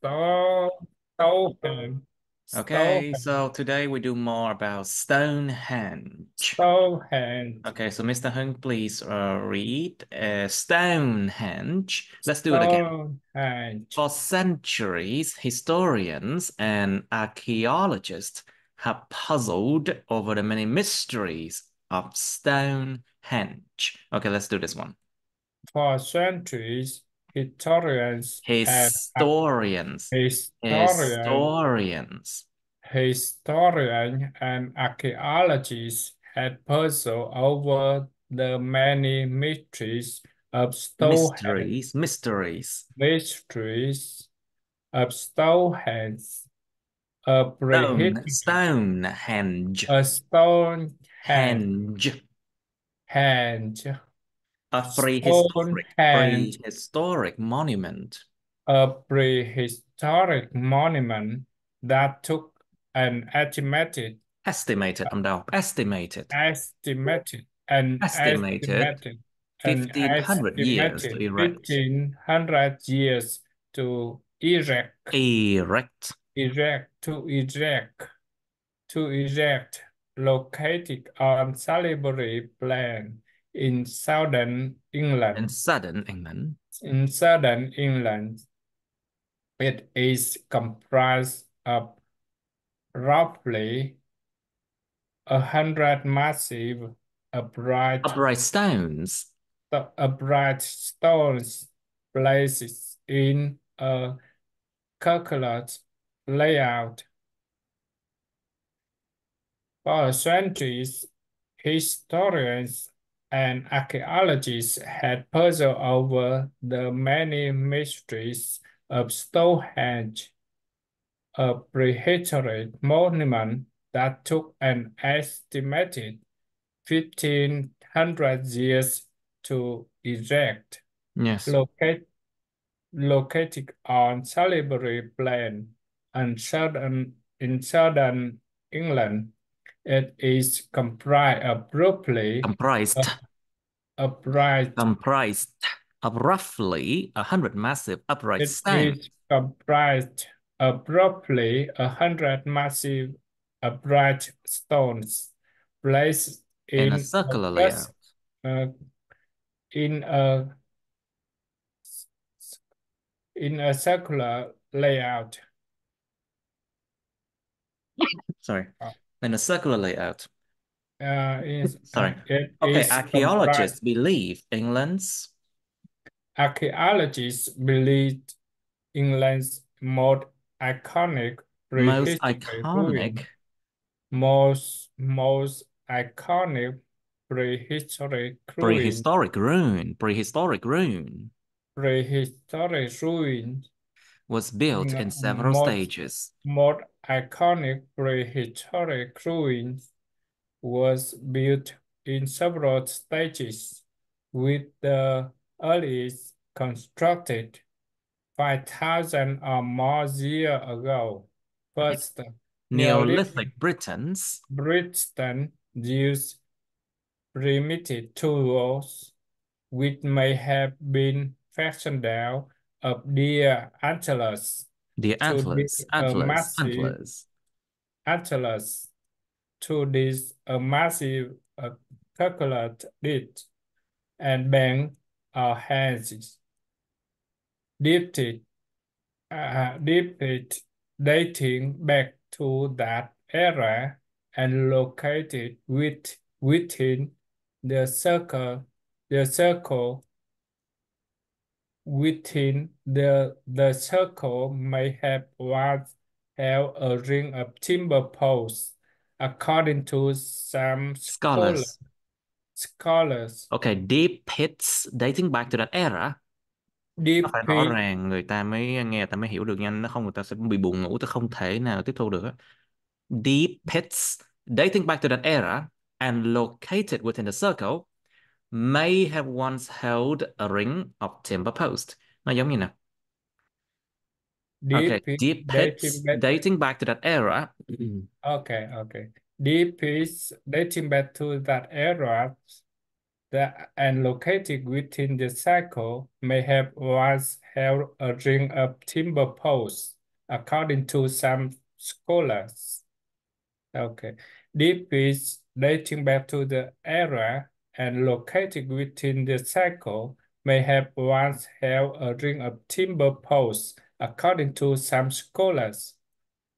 Stone, Stonehenge, Okay, Stonehenge, so today we do more about Stonehenge. Stonehenge, Okay, so Mr. Hung, please read Stonehenge. Let's do it again. Stonehenge. For centuries, historians and archaeologists have puzzled over the many mysteries of Stonehenge. Okay, let's do this one. For centuries, historians and Historians. historian, Historians. historian and archaeologists had puzzled over the many Mysteries. Mysteries. mysteries of Stonehenge, a prehistoric, Stonehenge. a Stonehenge, Henge. henge, A Stonehenge, prehistoric monument. a prehistoric monument that took an Estimated, I'm down. Estimated. estimated, an Estimated estimated, an 1500 years to estimated erect. 1500 years to Erect. erect, to erect, located on Salisbury Plain in southern In England. southern England. In southern England, it is comprised of roughly 100 massive upright, Upright stones. upright stones placed in a circular layout. For centuries, historians and archaeologists had puzzled over the many mysteries of Stonehenge, a prehistoric monument that took an estimated 1500 years to erect, Yes. locate, located on Salisbury Plain and in southern England. It is comprised abruptly Comprised. of upright. Comprised of roughly 100 massive upright It stones is comprised abruptly 100 massive upright stones placed in a in a circular layout. uh, in a in a circular layout. Sorry. Uh, In a circular layout. Sorry. it Okay, is comprised. archaeologists believe England's Archaeologists believe England's most iconic most prehistoric iconic ruin, most iconic prehistoric ruin, prehistoric ruin prehistoric ruin, was built in several most stages. most iconic prehistoric ruins was built in several stages, with the earliest constructed 5,000 or more years ago. First, Neolithic Neolithic Britons Britain used primitive tools which may have been fashioned out of deer antlers the to dig antlers, a antlers, massive antlers antlers to this a massive circular disc and bend our hands dipped it dating back to that era and located within the circle, the circle within the circle may have once held a ring of timber posts, according to some scholars. scholars. Okay, deep pits dating back to that era. Nó Deep phải rõ pit, ràng người ta mới nghe, người ta mới hiểu được nhanh, nó không người ta sẽ bị buồn ngủ, ta không thể nào tiếp thu được á. Deep pits dating back to that era and located within the circle may have once held a ring of timber post. Nó giống như nè. Okay, deep pit deep pits dating back. dating back to that era. Okay. Deep pits dating back to that era and located within the cycle may have once held a ring of timber posts, according to some scholars. Okay. Deep pits dating back to the era and located within the cycle may have once held a ring of timber posts, according to some scholars.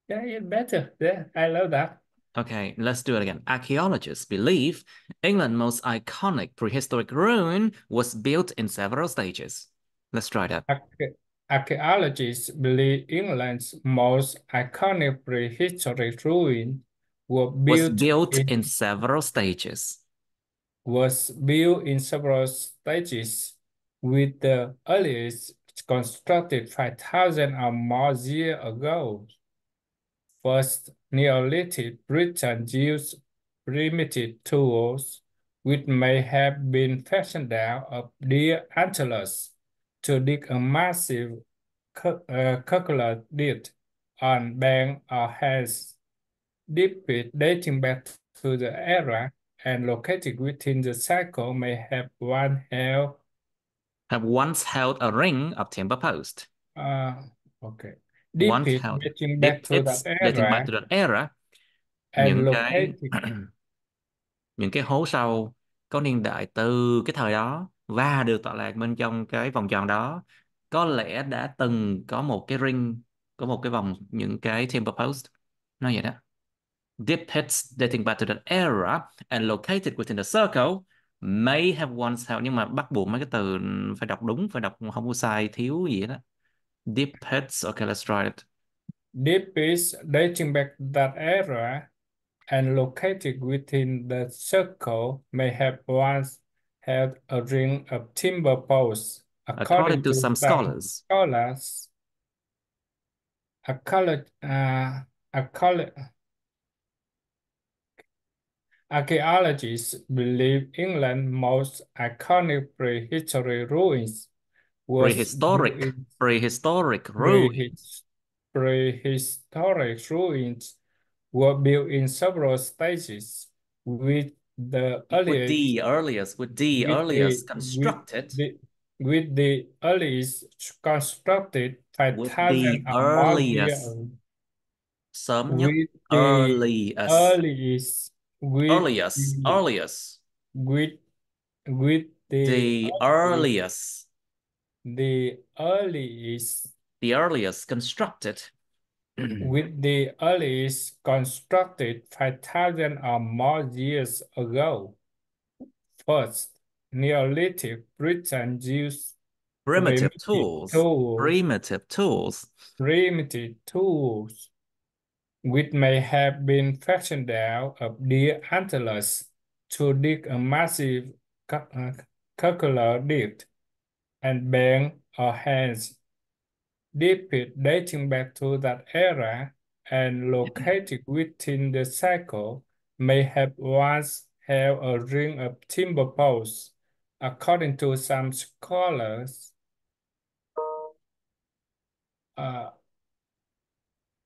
Yeah, it's better. Yeah, I love that. Okay, let's do it again. Archaeologists believe England's most iconic prehistoric ruin was built in several stages. Let's try that. Arche- Archaeologists believe England's most iconic prehistoric ruins were Was built built in in several stages. was built in several stages, with the earliest constructed 5,000 or more years ago. First, Neolithic Britain used primitive tools, which may have been fashioned out of deer antlers, to dig a massive circular ditch on bank or has deep pit dating back to the era and located within the cycle may have one held. Have once held a ring of timber post. uh, okay, deep Once pit held dating back deep to that pits dating back era to that era. and Những cái located những cái hố sâu có niên đại từ cái thời đó và được tọa lạc bên trong cái vòng tròn đó có lẽ đã từng có một cái ring, có một cái vòng những cái timber post, nó vậy đó. Deep pits dating back to that era and located within the circle may have once held, nhưng mà bắt buộc mấy cái từ phải đọc đúng, phải đọc không có sai thiếu gì đó. Deep pits, okay, let's try it. deep pits dating back to that era and located within the circle may have once held a ring of timber posts, According according to to some some scholars. scholars. Archaeolo- uh, archaeolo- Archaeologists believe England's most iconic prehistory ruins was built Prehistoric, in prehistoric ruin. prehis- prehistoric ruins were built in several stages, with the with earliest the earliest, with the with the earliest with constructed, the with the earliest constructed with 5,000 the or more earliest, years, sớm nhất, with the earliest, earliest with earliest, the earliest, with with the earliest, the earliest the earliest constructed. with the earliest constructed 5,000 or more years ago. First, Neolithic Britain used Primitive primitive tools, tools, primitive tools, primitive tools, which may have been fashioned out of deer antlers, to dig a massive circular ditch and bend or hands deep pit dating back to that era and located within the cycle may have once held a ring of timber posts, according to some scholars. Uh,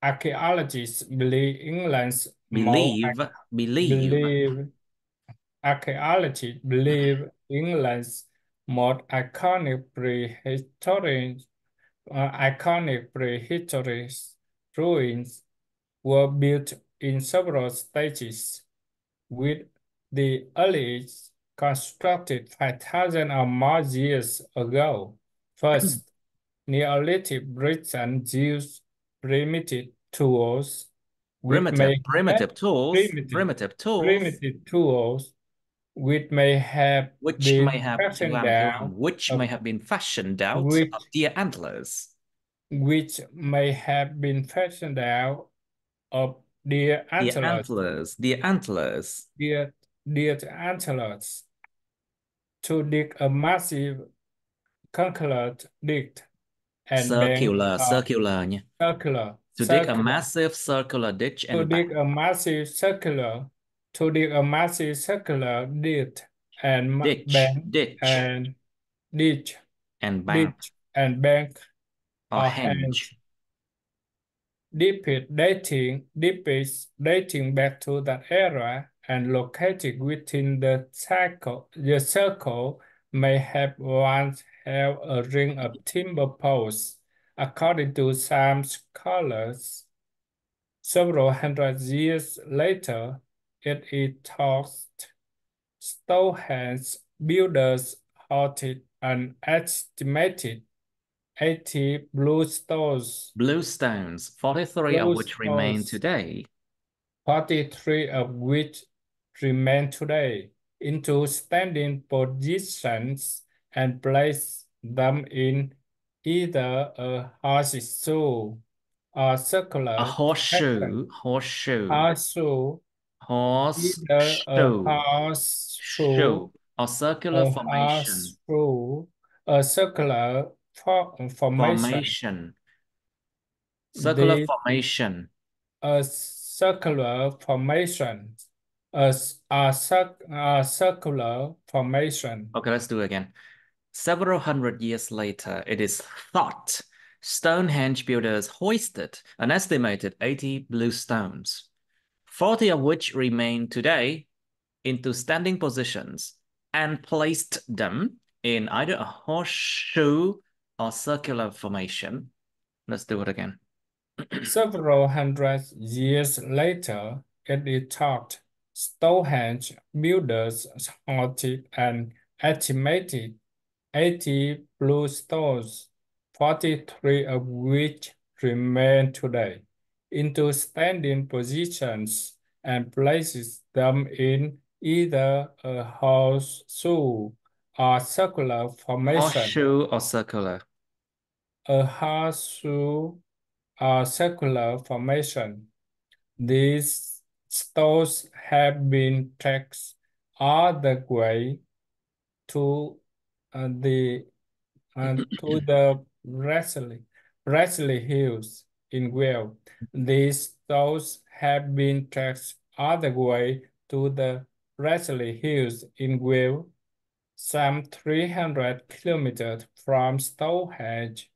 Archaeologists believe England's more believe, believe, believe archaeologists believe England's most iconic prehistoric ruins were built in several stages, with the earliest constructed 5,000 or more years ago. First, Neolithic Britain used primitive tools, which may primitive, have primitive tools, primitive, primitive tools, primitive tools, which may have which may been have, chữ fashioned làm, chữ out làm, which may of have been fashioned out of which deer antlers. which may have been fashioned out of deer Deer antlers, antlers, deer antlers. deer, deer antlers, to dig a massive concrete ditch and bank Circular, circular nha. circular, To dig a circular, massive circular ditch to and dig bank. a massive circular, to dig a massive circular ditch and Ditch, bank ditch, and ditch, and bank. ditch and bank Or or henge. hands. Deep pit dating back to that era and located within the circle may have once held a ring of timber posts, according to some scholars. Several hundred years later, it is thought Stonehenge builders halted an estimated 80 Bluestones, 43 of blue which remain stones, today. 43 of which remain today, into standing positions and place them in either a horseshoe or A circular pattern. horseshoe, horseshoe, Horseshoe, either horseshoe, shoe, or circular a formation. horseshoe, a circular formation. Formation, circular This formation. a circular formation. A circular formation. Okay, let's do it again. Several hundred years later, it is thought Stonehenge builders hoisted an estimated 80 blue stones, 40 of which remain today, into standing positions and placed them in either a horseshoe or circular formation. Let's do it again. Several hundred years later, it is thought Stonehenge builders halted and estimated 80 blue stones, 43 of which remain today, into standing positions and places them in either a horseshoe or circular formation. Horseshoe or circular. A horseshoe or circular formation. These stones have been tracked all the way to the to the Bradley Hills in Wales. These stones have been tracked all the way to the Bradley Hills in Wales, some 300 kilometers from Stonehenge.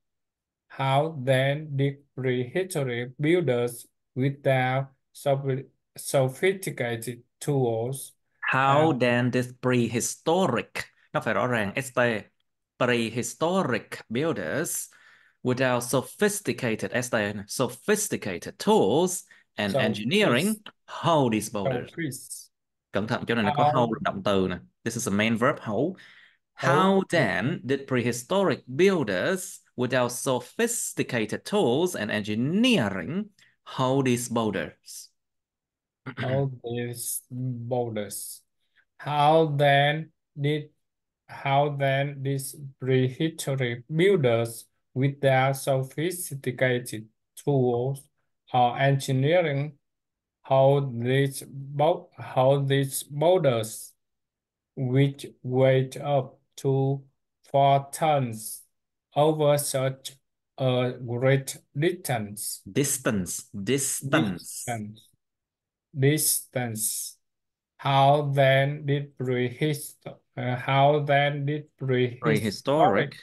How then did prehistory builders without sophisticated tools How and then did prehistoric, nó phải rõ ràng, ST, prehistoric builders without sophisticated tools and engineering sophisticated hold these boulders? Cẩn thận, chỗ này nó có hold how là động từ nè. This is a main verb, hold. how How then did prehistoric builders without sophisticated tools and engineering hold these boulders? how these borders how then did how then these prehistory builders without sophisticated tools or engineering hold these boulders which weighed up to 4 tons over such a great Distance. distance, distance. How then did Prehistoric. prehistoric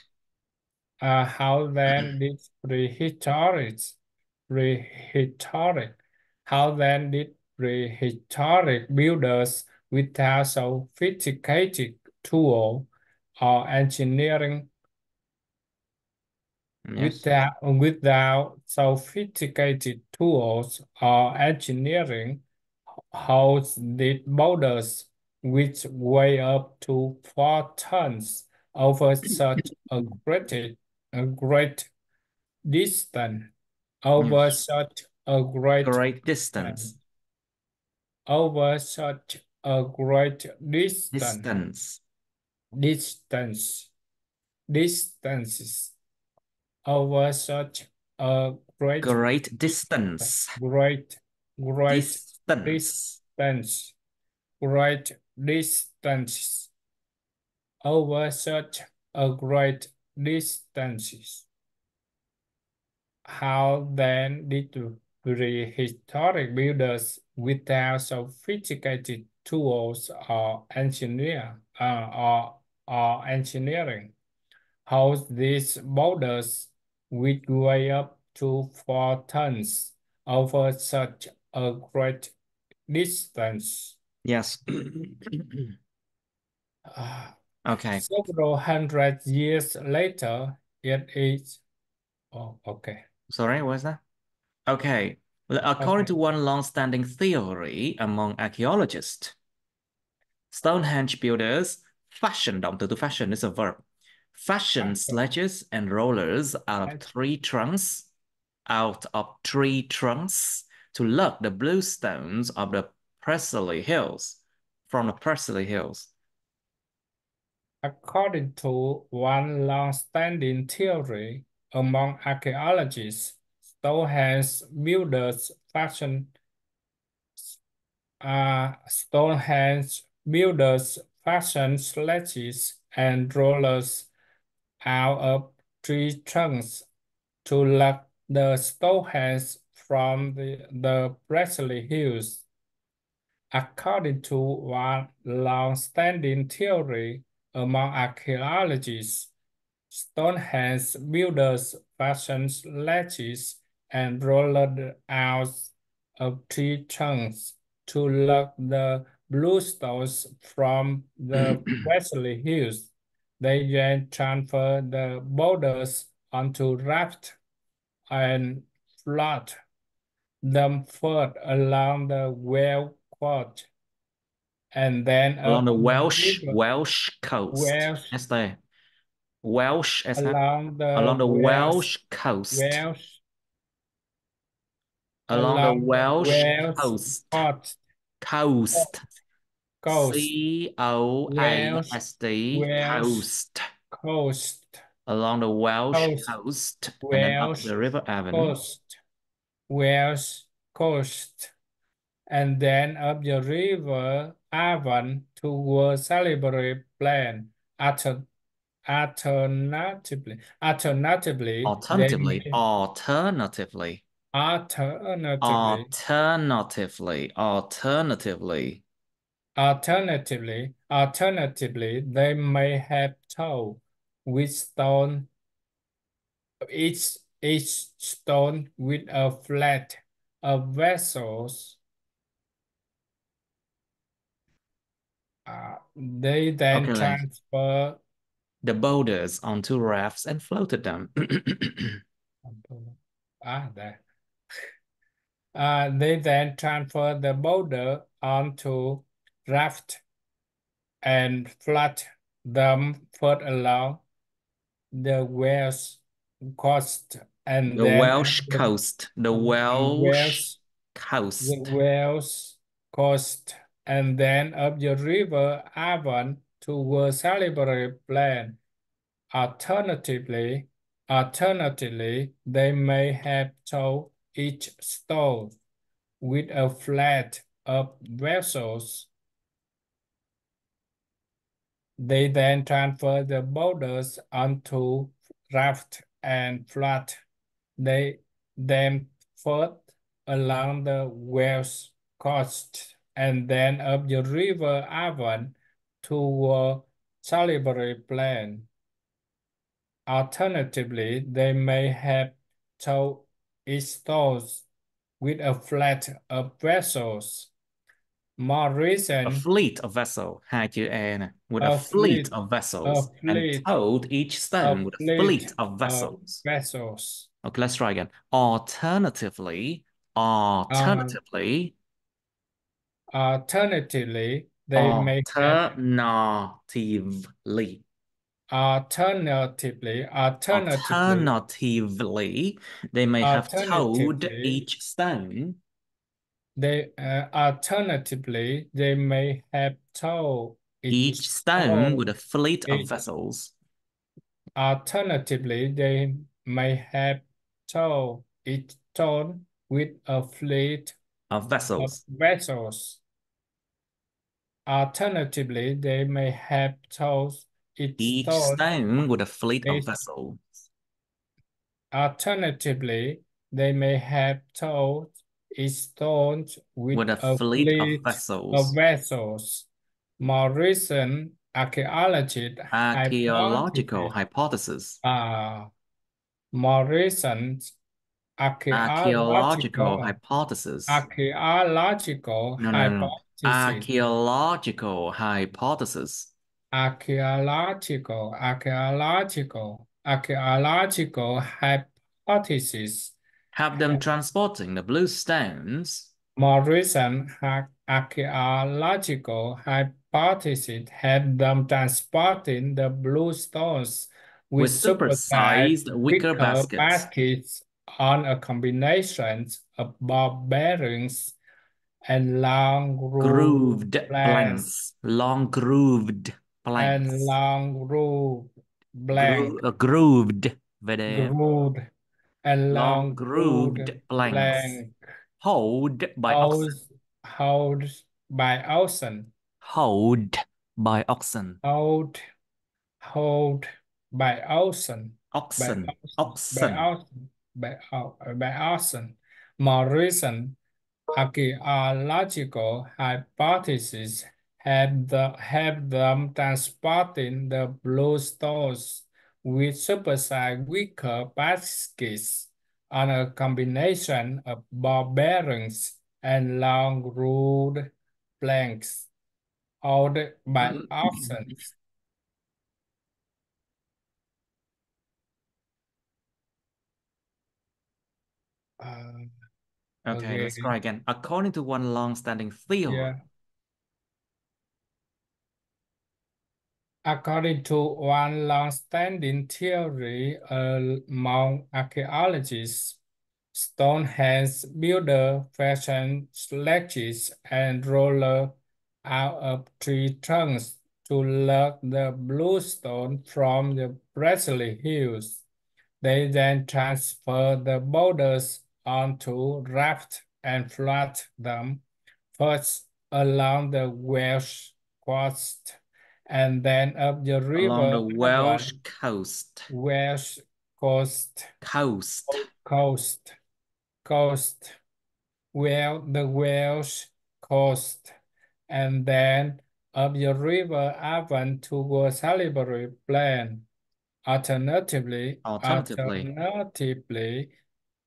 prehistoric how then did prehistoric builders without sophisticated tool or engineering Yes. without sophisticated tools or engineering holds the boulders which weigh up to 4 tons over such a great distance over Yes. such a great Great distance distance. over such a great Distance. distance distances over such a Great distance. great great Distance. distance great distances over such a great distances. How then did prehistoric builders without sophisticated tools or engineering hold these boulders which weigh up to 4 tons over such a great distance? Yes. Okay. Several hundred years later, it is. Oh, okay. Sorry, what's that? Okay. Well, according Okay. to one long-standing theory among archaeologists, Stonehenge builders fashion, động từ to fashion is a verb, fashion Fashion. sledges and rollers out of tree trunks to lug the blue stones of the Presley Hills, from the Presley Hills. According to one long-standing theory among archaeologists, Stonehenge builders fashion sledges and rollers out of tree trunks to lug the Stonehenge from the Presley Hills. According to one long-standing theory among archaeologists, Stonehenge builders fashioned sledges and rolled out of tree trunks to lug the bluestones from the Wesley Hills. They then transferred the boulders onto rafts and float them forth along the well coast and then Along up the the Welsh river Welsh coast. Welsh ST. Welsh SH. along the Along the Welsh coast. Welsh Along the Welsh Welsh coast. coast Coast. coast Welsh Coast. Welsh Coast. coast Along the Welsh coast coast and then up Welsh the River Avon. coast Welsh coast and then up the river Avon toward Salisbury Plain. Alter- Alternatively, they Alternatively, may alternatively, alternatively alternatively, alternatively. they may have told which stone each stone with a flat of vessels. They then Okay, like transfer the boulders onto rafts and floated them. there. They then transfer the boulder onto raft and float them further along the west coast and The then Welsh coast, the Welsh Wales the coast. Wales coast and then up the river Avon toward Salisbury Plain. Alternatively, they may have towed each stone with a flat of vessels. They then transfer the boulders onto raft and float them first along the west coast and then up the river Avon toward Salisbury Plain. Alternatively, they may have towed each stone with a flat of vessels. More A recent, fleet of vessel, hai chữ E nè, with a a fleet fleet, of a vessels, and fleet, towed each a stone with a fleet fleet of of vessels. vessels. Okay, let's try again. Uh, Alternatively, Alternatively, they may have alternatively, alternatively, they may have towed alternatively, each stone they may have towed each stone. with a fleet of Each, vessels. Alternatively, they may have towed each stone with a fleet Of of vessels. vessels. Alternatively, they may have towed each Each stone stone with a fleet of each vessels. Alternatively, they may have towed each stone with With a a fleet of fleet of vessels. vessels. More recent archaeological Archaeological hypotheses, hypothesis. uh, more recent Archaeological archaeological hypothesis. archaeological No, no, no. Archaeological hypothesis. Archaeological hypothesis. Have them transporting the blue stones More recent archaeological hypotheses had them transporting the blue stones with with supersized supersized wicker wicker baskets. baskets on a combination of ball bearings and long roof Grooved planks planks. Long grooved and planks. long roof blank Grooved. Ved grooved and long long grooved grooved planks. blank Hauled by oxen. held held by ocean. Hauled by oxen. Hold, hold by ocean, by Oxen. ocean, by Oxen. ocean, by ocean. More recent archaeological hypotheses have them transporting the blue stones with supersized wicker baskets on a combination of ball bearings and long ruled planks, hauled by oxen. Uh, Okay, let's try okay, again. According to one long-standing theory, yeah. According to one long-standing theory among archaeologists, Stonehenge builder fashioned sledges and roller out of tree trunks to lug the bluestone from the Brazilian hills. They then transfer the boulders onto rafts and float them first along the Welsh coast and then up the along river the Welsh Avon, coast. Welsh coast, Coast. coast, coast, well, the Welsh coast, and then up the river Avon to go Salisbury Plain. Alternatively, Alternatively,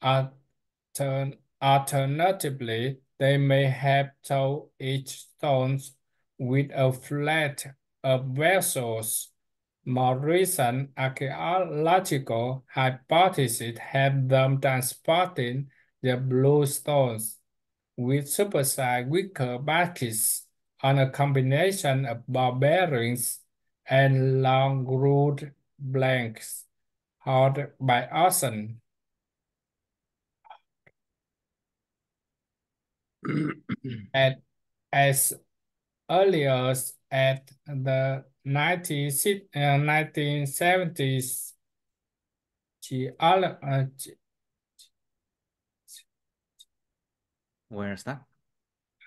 alternatively, alternatively, they may have towed each stones with a flat of vessels. More recent archaeological hypotheses have them transporting the blue stones with supersized wicker baskets on a combination of ball bearings and long ruled blanks hauled by oxen. At as early as at the 1970s, where's that?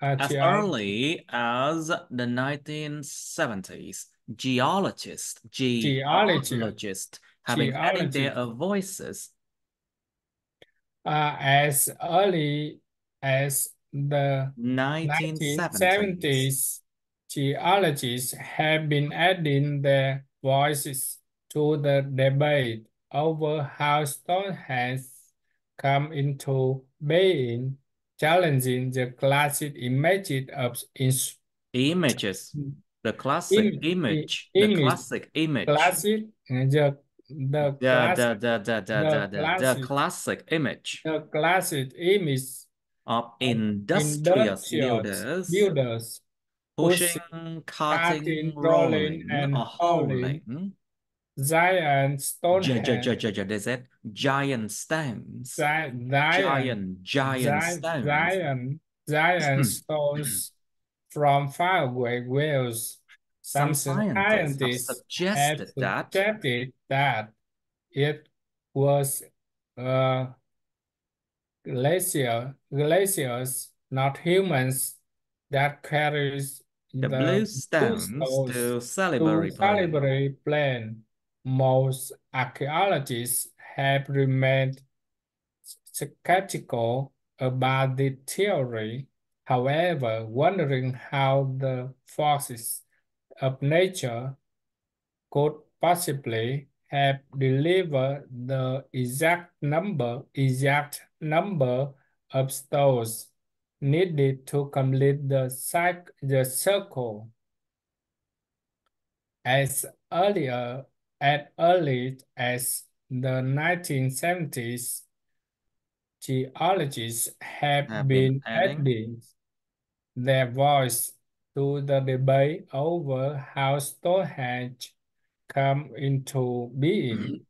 As geology, early as the 1970s, geology, geologists have been adding their geology voices. as early as the 1970s. 1970s, geologists have been adding their voices to the debate over how Stonehenge come into being, challenging the classic images of Images. The classic im, image. The image, classic image. classic, the The, the, classic, the, the, the, the the, the, the classic, classic image the classic image of of industrious industrious builders builders pushing, pushing, cutting, cutting, rolling, rolling, and or hauling hauling giant Stonehenge, they said giant stones, giant, giant stones. giant stones from faraway Wales. Some Some scientists have scientists have suggested that suggested that it was uh, glaciers, not humans, that carries the the blue blue stones stones to to Salisbury Plain. Salisbury Plain. Most archaeologists have remained skeptical about the theory, however, wondering how the forces of nature could possibly have delivered the exact number of stones needed to complete the circle. As early as the 1970s, geologists have Have been been adding. adding their voice to the debate over how Stonehenge come into being,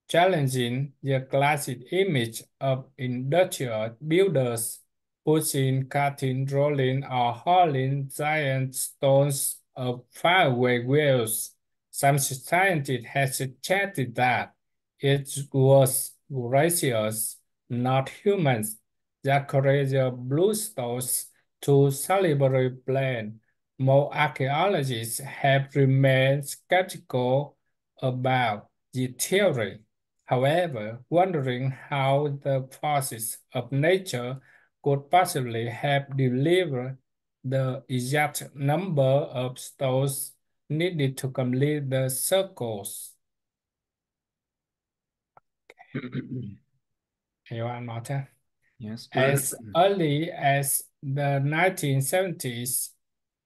challenging the classic image of industrial builders pushing, cutting, rolling, or hauling giant stones of faraway wells. Some scientists have suggested that it was glaciers, not humans, that created the blue stones to celebrate plain. More archaeologists have remained skeptical about the theory. However, wondering how the forces of nature could possibly have delivered the exact number of stones needed to complete the circles. Hiểu anh nói thế? Yes. As early as the 1970s,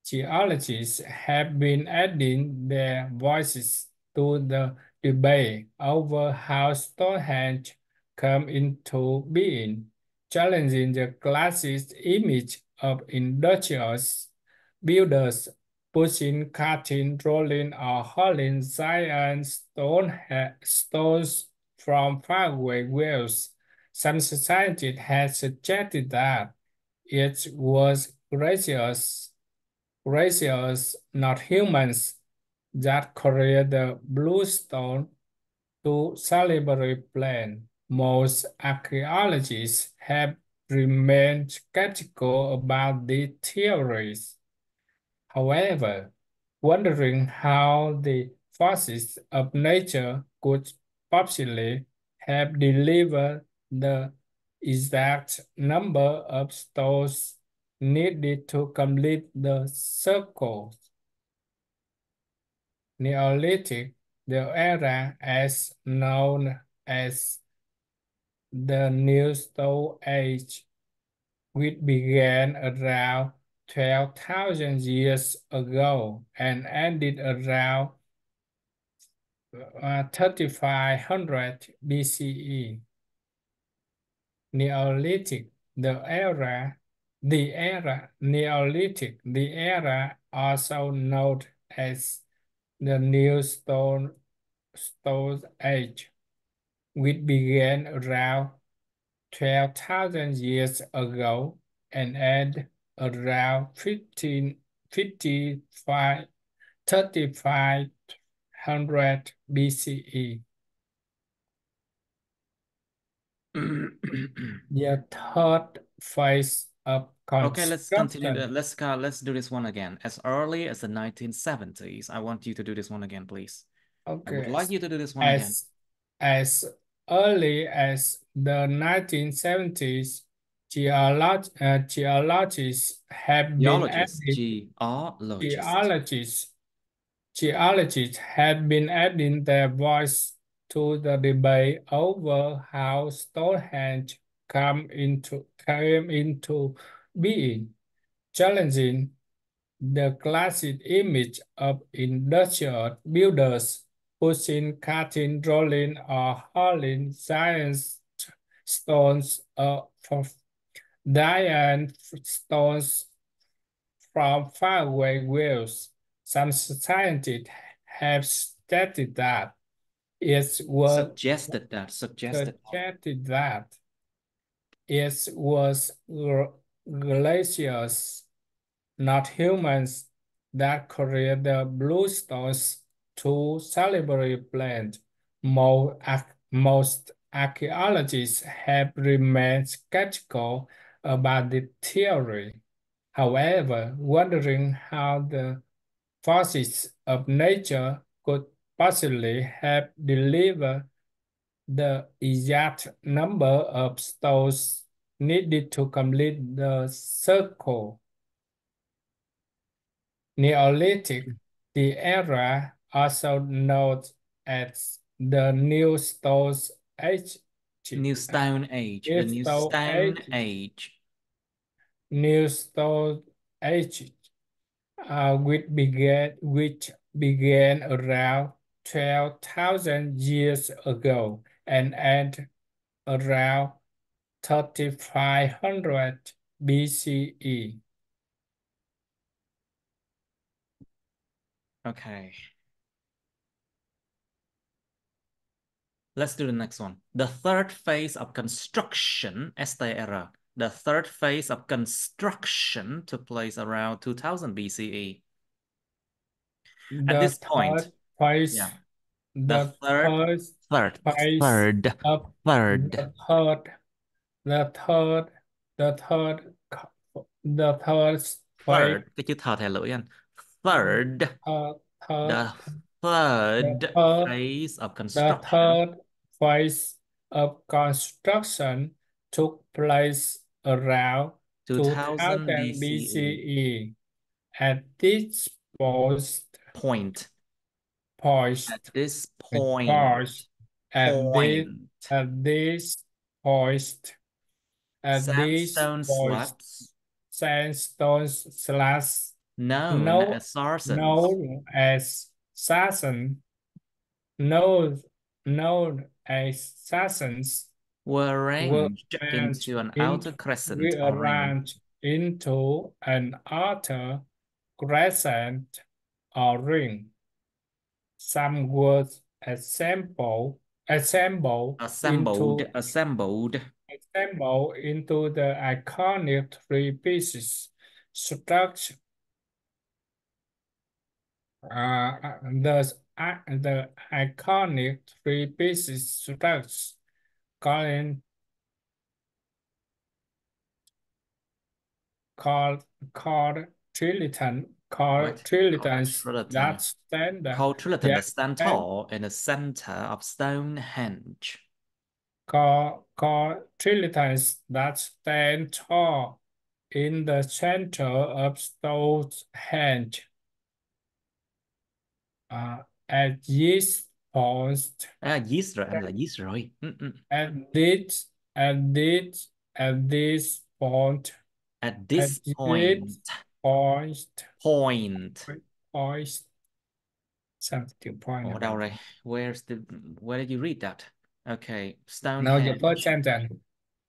geologists have been adding their voices to the debate over how Stonehenge came into being, challenging the classic image of industrious builders pushing, cutting, rolling, or hauling giant stones from faraway wells. Some scientists had suggested that it was glaciers, not humans, that created the bluestone to celebrate plan. Most archaeologists have remained skeptical about these theories. However, wondering how the forces of nature could possibly have delivered the exact number of stones needed to complete the circle. Neolithic, the era as known as the New Stone Age, which began around 12,000 years ago and ended around 3500 BCE. Neolithic, the era also known as the New Stone Age, which began around 12,000 years ago and ended around 1555 3500 BCE. The third phase of Okay, let's continue. construction. Let's do this one again. As early as the 1970s. I want you to do this one again, please. I would Okay, like you to do this one again. as as early as the 1970s, geologists have been Geologists, adding geologists. geologists Geologists had been adding their voice to the debate over how Stonehenge came into being, challenging the classic image of industrial builders pushing, cutting, rolling, or hauling stones for giant stones from faraway wells. Some scientists have stated that it was Suggested that. suggested that it was glaciers, not humans, that created the bluestones to celebrate plant. Most archaeologists have remained skeptical about the theory. However, wondering how the forces of nature could possibly have delivered the exact number of stones needed to complete the circle. Neolithic, the era also known as the New Stone Age. New Stone Age. New The New Stone Stone Age Age. New Stone Age, which began around 12,000 years ago and end around 3500 BCE. Okay. Let's do the next one. The third phase of construction, STR. The third phase of construction took place around 2000 BCE. At The this point, third phase, yeah, the the third, third third, phase third, of third, the third, the third, the third, the third phase, third, cái chữ thờ thè lưỡi anh. the Third, third, third, the the third third, phase of the construction, third phase of construction took place around 2000 2000 BCE. BCE. At this post, Point. point, At this at point, pause, point. at this point, at this Sandstone point, slabs sandstone slash known known as sarsens known as Sassen, known known as Sassens were were arranged arranged into an outer into crescent or ring. rearranged into an outer crescent or ring. Some words assemble Assembled, into assembled. the iconic three pieces structure. The iconic three pieces structure called called called What? trilitons Quadrilateral. that stand Quadrilateral that that stand stand tall in the center of Stonehenge. trilitons that stand tall in the center of Stonehenge. At this point, À, yeast rồi, anh là yeast rồi. at this, at this, at this point, At at this this point, point, point. point, something point Ủa đâu about. rồi? Where did you read that? Okay, Now your first Stonehenge. sentence.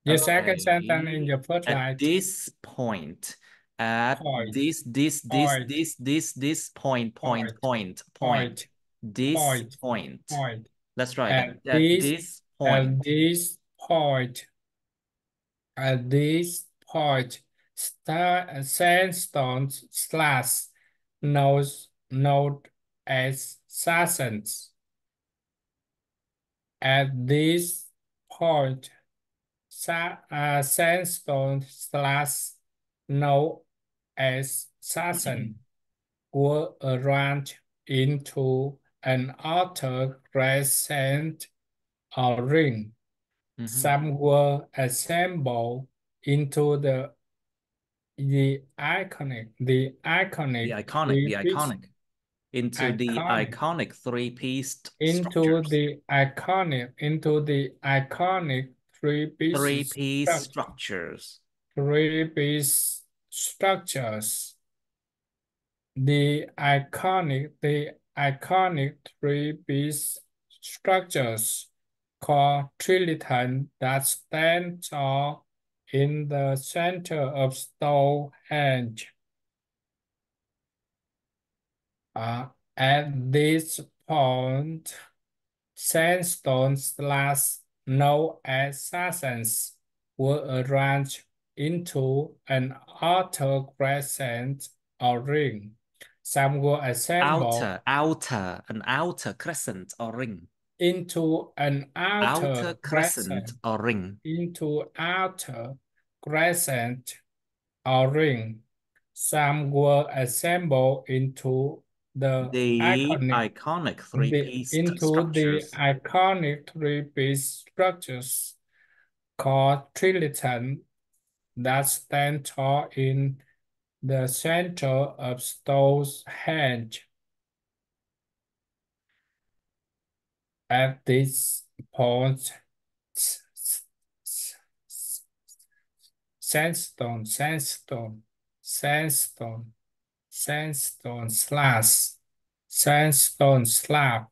Your second sentence in Okay. your first At line. this point, at Point, point, this point, point, point, point, point, point, this point, point. point. That's right. At At this, this at point, this point, at this point, sandstone slash node as Sassans. At this point, sandstone slash node as Sassen were arranged into an outer crescent or ring. mhm. Some were assembled into the The iconic iconic, three the piece iconic, into the iconic iconic three-pieced structures, into the iconic three pieces three-piece structures. three piece structures. The iconic three-piece structures called trilithon that stand tall in the center of Stonehenge. At this point, sandstone slabs known as Sassans were arranged into an outer crescent or ring. Some were assembled An outer crescent or ring. into an Outer crescent or ring. outer crescent or ring. Some were assembled The iconic three-pieced into the structures. iconic three-piece structures called trilithon that stand tall in the center of Stonehenge. At this point, sandstone, sandstone, sandstone, sandstone, slash, sandstone, slab,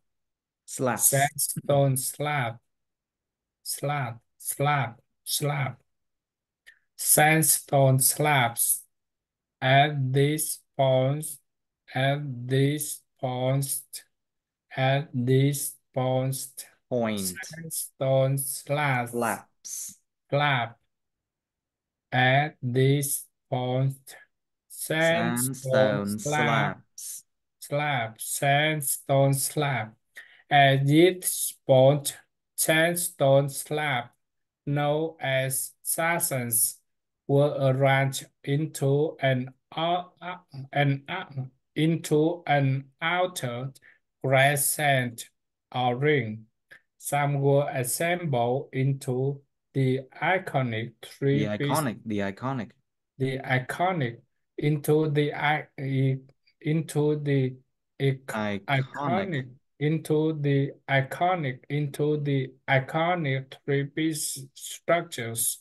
Slaps. sandstone, slab, slab, slab, slab, sandstone slabs. At these points, at these points, at these points, Point. sandstone slabs, Slaps. slab. At this point, sandstone Sandstone slab, slaps. slab, sandstone slab. At this point, sandstone slab, known as sasons, were arranged into into an outer crescent or ring. Some were assembled into the iconic The three-piece, iconic. The iconic. the iconic into the into the Iconic. iconic into the iconic three-piece structures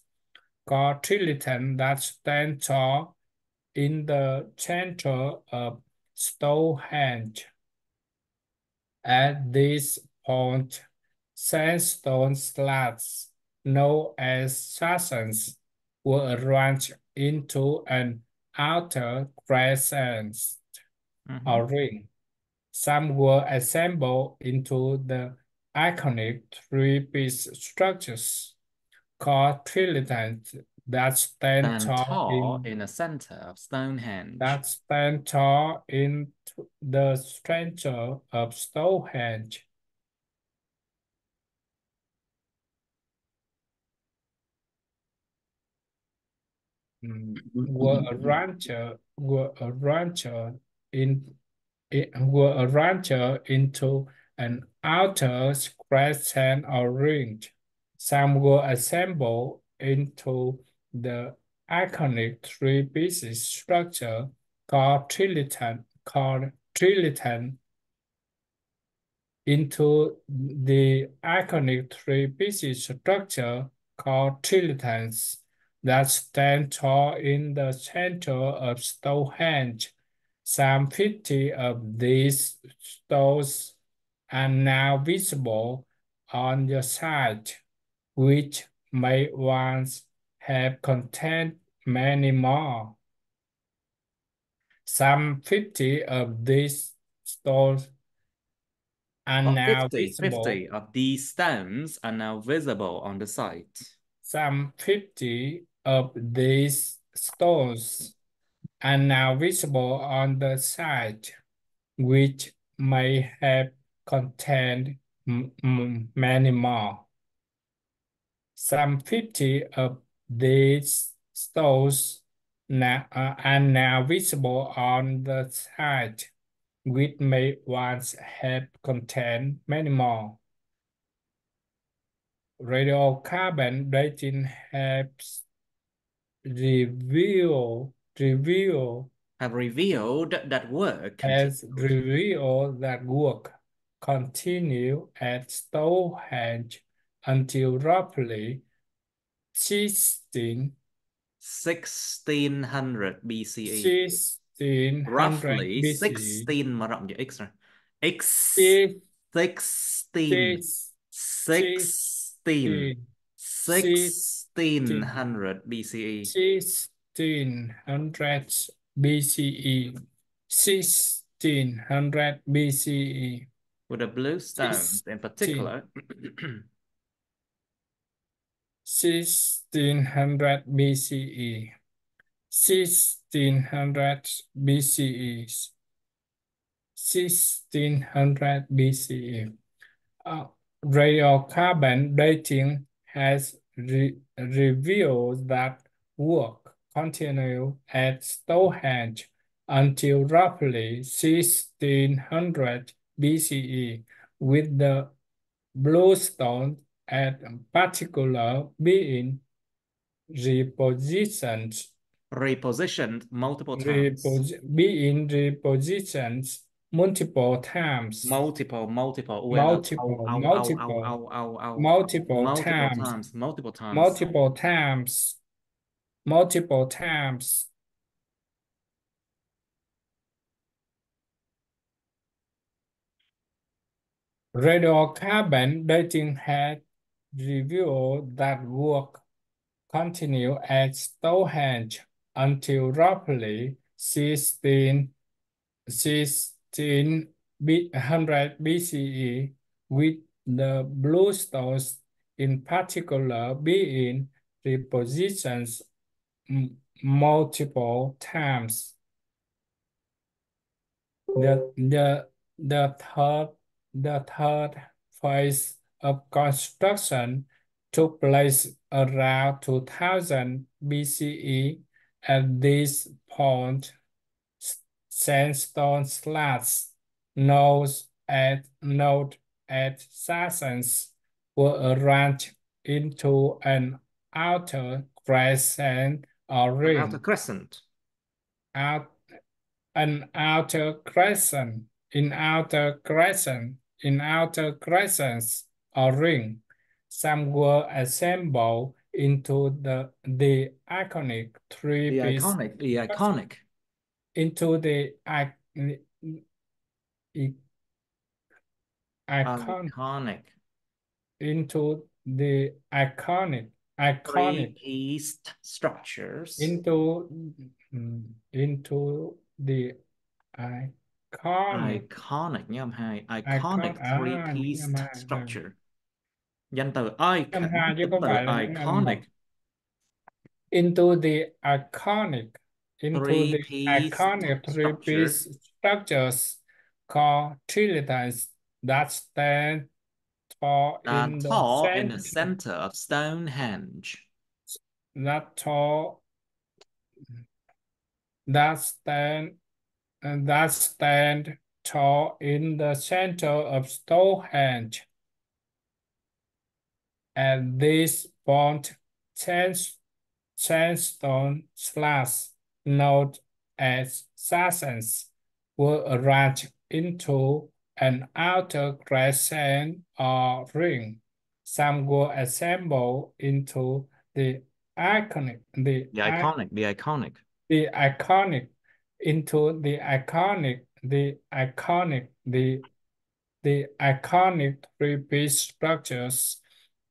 called trilithon that stand tall in the center of Stonehenge. At this point, sandstone slabs, known as sasons, were arranged into an outer crescent Mhm. or ring. Some were assembled into the iconic three-piece structures called trilithons that stand Stand tall tall in in the center of Stonehenge. that stand tall in the center of Stonehenge. Were a rancher in were a rancher into an outer crescent or ring. Some were assembled into the iconic three pieces structure called trilithon into the iconic three pieces structure called trilithons that stand tall in the center of Stonehenge. Some 50 of these stones are now visible on the site, which may once have contained many more. Some 50 of these stones are Oh, now 50, visible. 50 of these stones are now visible on the site. Some 50 of these stones are now visible on the site, which may have contained many more. Some 50 of these stones are now visible on the site, which may once have contained many more. Radiocarbon dating has revealed revealed Have revealed that work has continued revealed that work continued at Stonehenge until roughly 16 1600 BCE. 1600 Roughly BCE. 16 mở rộng chữ x rồi. X Six, 16 six, 16 16, 1600 BCE 1600 BCE. 1600 BCE. with the blue stones in 16 particular 1600 BCE. 1600 BCE. 1600 BCE. Radiocarbon dating has revealed that work continued at Stonehenge until roughly 1600 BCE, with the bluestone at particular being repositioned repositioned multiple times. being repositioned multiple times, Multiple. multiple, multiple, multiple Multiple times, times. Multiple times. multiple times. multiple times. Radiocarbon dating had revealed that work continued at Stonehenge until roughly 1600 BCE, with the blue stones in particular being repositioned multiple times. The, the, the third, the third phase of construction took place around 2000 BCE. At this point, sandstone slabs node adjacent were arranged into an outer crescent or An outer ring. crescent. Out, an outer crescent, in outer crescents or ring. Some were assembled into the iconic three-piece The iconic. into the icon Iconic. into the iconic Three-pieced structures. into the iconic Iconic nhớ âm hai. icon Iconic nhầm three-pieced hai structure. Danh từ nhầm icon, hai chứ tính không từ phải là nhầm iconic. một. into the Three-pieced iconic structure. three-piece structures called trilithons that stand tall in the Tall in the center center of Stonehenge. that tall that stand that stand tall in the center of Stonehenge. At this point, sandstone slabs known as sasens were arranged into an outer crescent or ring. Some were assembled into the iconic, The iconic. the iconic, into the iconic, the iconic three-piece structures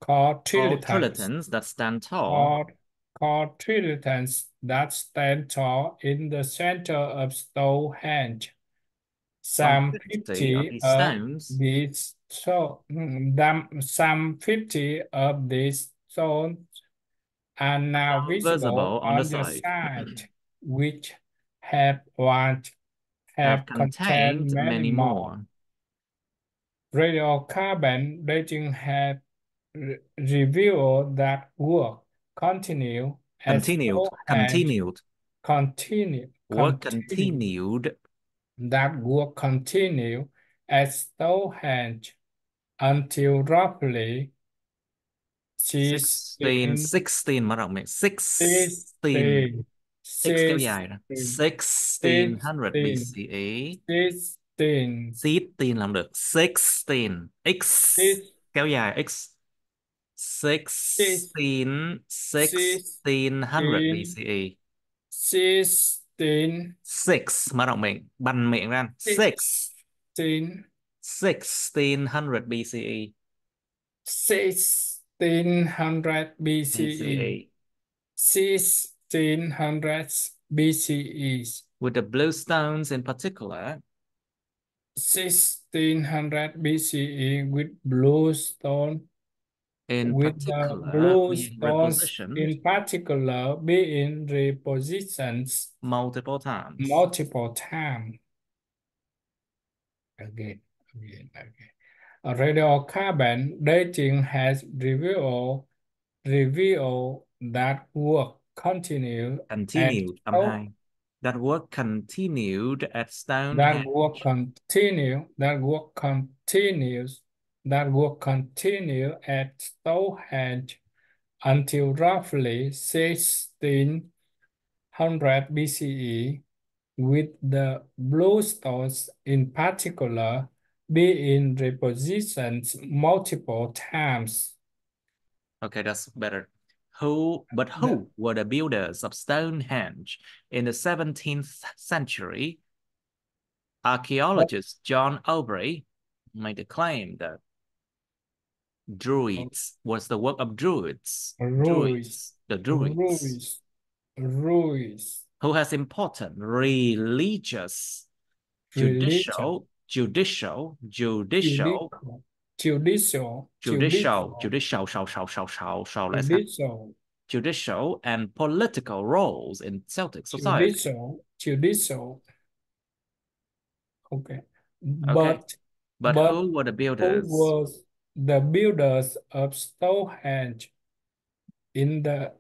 called Called trilithons, trilithons that stand tall called, called trilithons that stand tall in the center of Stonehenge. some Some 50 of 50 these of stones these some 50 of these stones are now are visible visible on the on the site. site, which have once Have have contained contained many many more. more. Radiocarbon dating had revealed that work continue as Continued. Stonehenge Continued. continue Work continue continued that work continue at Stonehenge until roughly 16, 16 16 mở rộng miệng. 16. 16 X kéo dài ra. 16 1600 BCE. 16 16 làm được. 16. X kéo dài. X. 16. 1600 16 BCE. 16 6 mở rộng miệng. Bành miệng ra. 6. 16 1600 BCE. 1600 BCE. BCE. 1600 BCE. With the blue stones in particular 1600 BCE with blue stone with the blue being stones repositioned in particular being repositioned multiple times. multiple times. Again. A radiocarbon dating has revealed that work continued at Continued. Âm Stoke 2. That work continued at that Stonehenge work continue that work continues that work continue at Stonehenge until roughly 1600 BCE, with the blue stones in particular being repositioned multiple times. Okay, that's better. Who were the builders of Stonehenge in the 17th century? Archaeologist John Aubrey made the claim that Druids was the work of Druids. Ruiz, The Druids. Ruiz, Ruiz, Who has important religious, religion, judicial, judicial, judicial, judicial, judicial, judicial, judicial, judicial, let's have judicial, judicial and political roles in Celtic society. judicial. Okay, Okay. but But but who were the who builders? was the builders of Stonehenge in the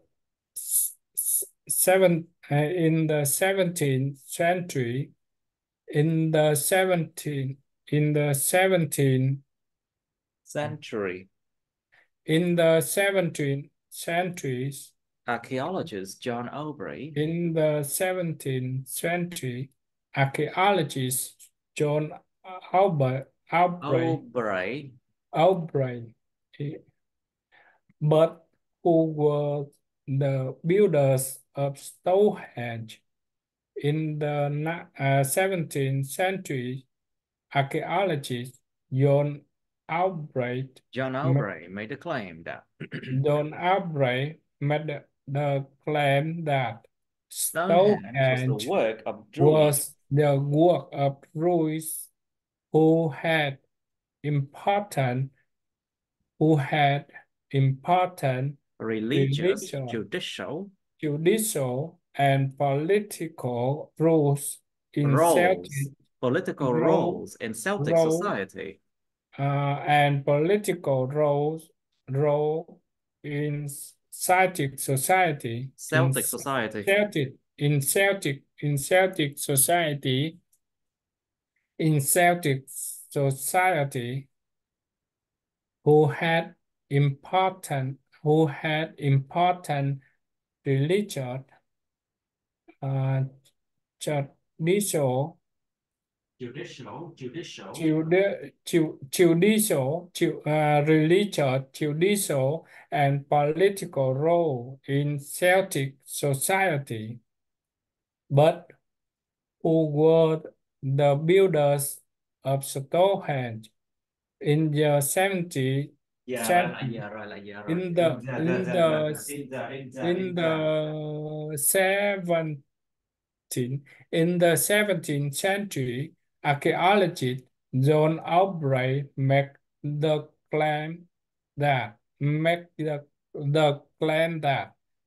in the 17th century? In the 17 in the 17 Century. in the 17th centuries Archaeologist John Aubrey. in the 17th century, archaeologist John Aubrey. Albright, but who were the builders of Stonehenge in the 17th century? Archaeologist Albright John ma- Aubrey made the claim that John Albright made the claim that Stonehenge was the Stonehenge work of Druids. was the work of Druids who had important who had important Religious, religious, judicial judicial, and political roles in roles, Celtic political role, roles in Celtic role society. and political role in Celtic society Celtic society. Celtic society in Celtic society who had important religious uh, judicial Judicial. religious, judicial, and political role in Celtic society, but who were the builders of Stonehenge in the 17th century? Rồi. In the in the in the 17th In the 17th century, archaeologist John Albright made the claim that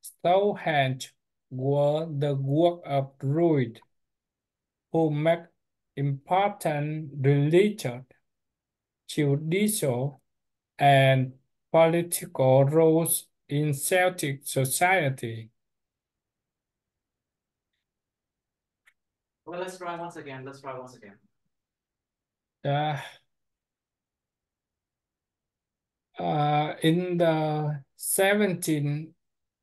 Stonehenge were the work of Druids who made important religious, judicial, and political roles in Celtic society. Well, let's try once again. Uh, in the 17th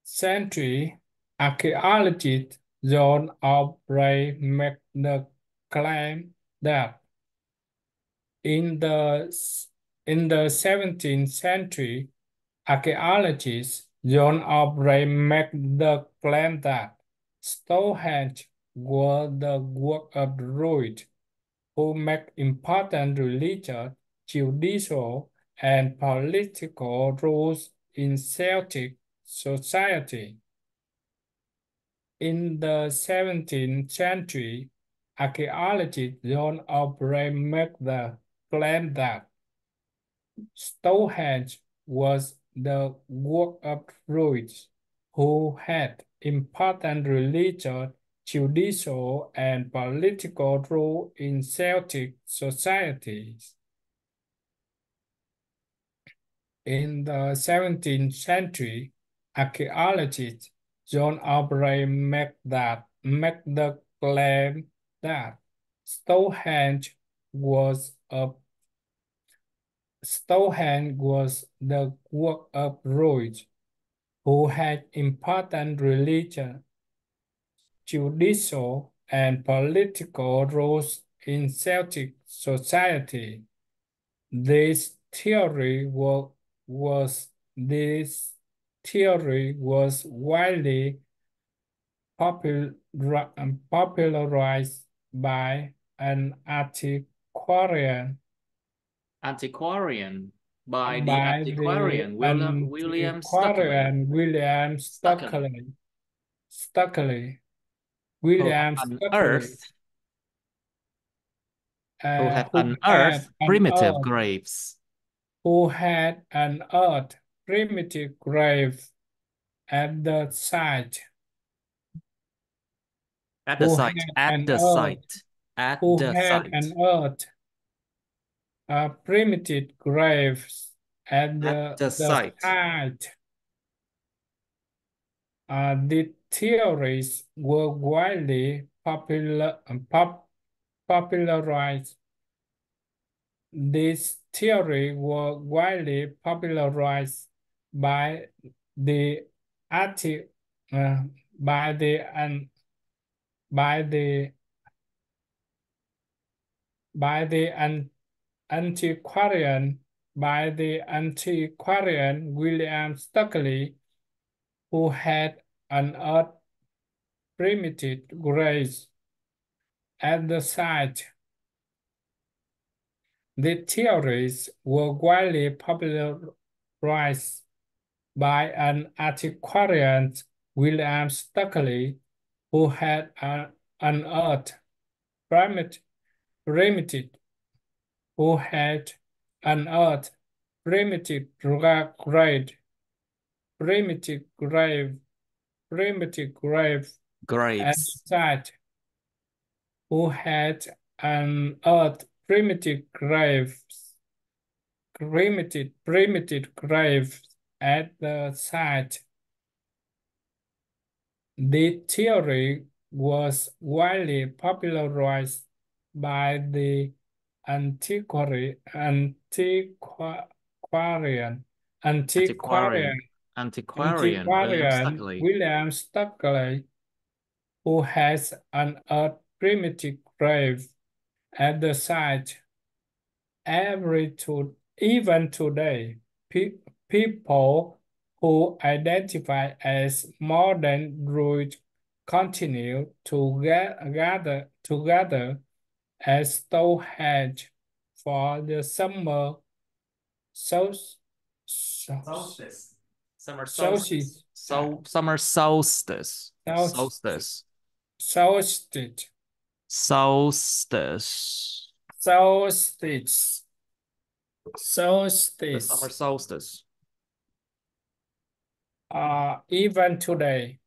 century, archaeologist John Albright made the claim that in the 17th century, archaeologist John Albright made the claim that Stonehenge were the work of Druids who made important religious, judicial, and political rules in Celtic society. In the 17th century, archaeologist John Albright made the claim that Stonehenge was the work of Druids who had important religious, judicial, and political role in Celtic societies. In the 17th century, archaeologist John Aubrey made the claim that Stonehenge was the work of Druids who had important religious, judicial, and political roles in Celtic society. This theory was this theory was widely popularized by an Antiquarian by the by the antiquarian William Stuckeley, antiquarian William Stuckeley, Stuckeley, who have William Stuckeley, unearthed who have who had unearthed primitive unearthed graves primitive grave at the site, at the who had site, at the unearthed, site, at who the had site, unearthed primitive graves at at the the site. site. The theories were widely popularized. This theory were widely popularized by the arti uh, by the and by the by the an, antiquarian William Stuckeley, who had unearthed primitive graves at the site. The theories were widely popularized by an antiquarian, William Stuckeley, who had unearthed primitive, primitive, who had unearthed primitive grave, primitive grave, primitive grave at the Graves, site, who had unearthed primitive graves at the site. The theory was widely popularized by the antiquarian, antiquarian, antiquarian, antiquarian William antiquarian Stuckeley, William Stuckeley, who has unearthed primitive grave at the site. Even today, people who identify as modern Druids continue to gather together as Stonehenge for the summer sol- sol- solstice, summer solstice, solstice, summer solstice, sol- solstice, solstice, solstice, solstice, the summer solstice. solstice. Even today,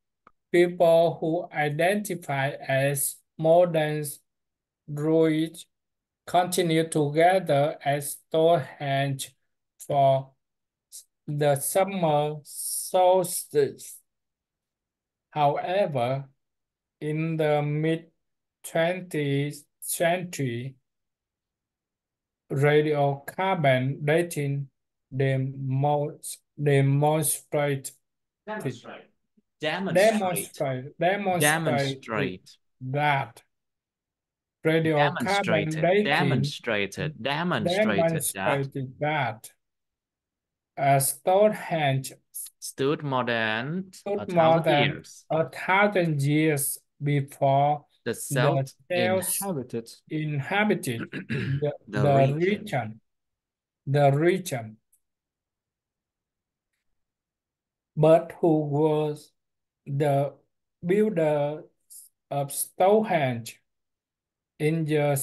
people who identify as modern Druids continue to gather at Stonehenge for the summer solstice. However, in the mid-20th century, radiocarbon dating demonstrated Demonstrate, demonstrate, demonstrated demonstrate, that radiocarbon demonstrated, dating demonstrated, demonstrated that demonstrated that Stonehenge stood more than a stood more thousand than years. 1,000 years before The the Celts Celts inhabited inhabited the region. the region. But who was the builder of Stonehenge in the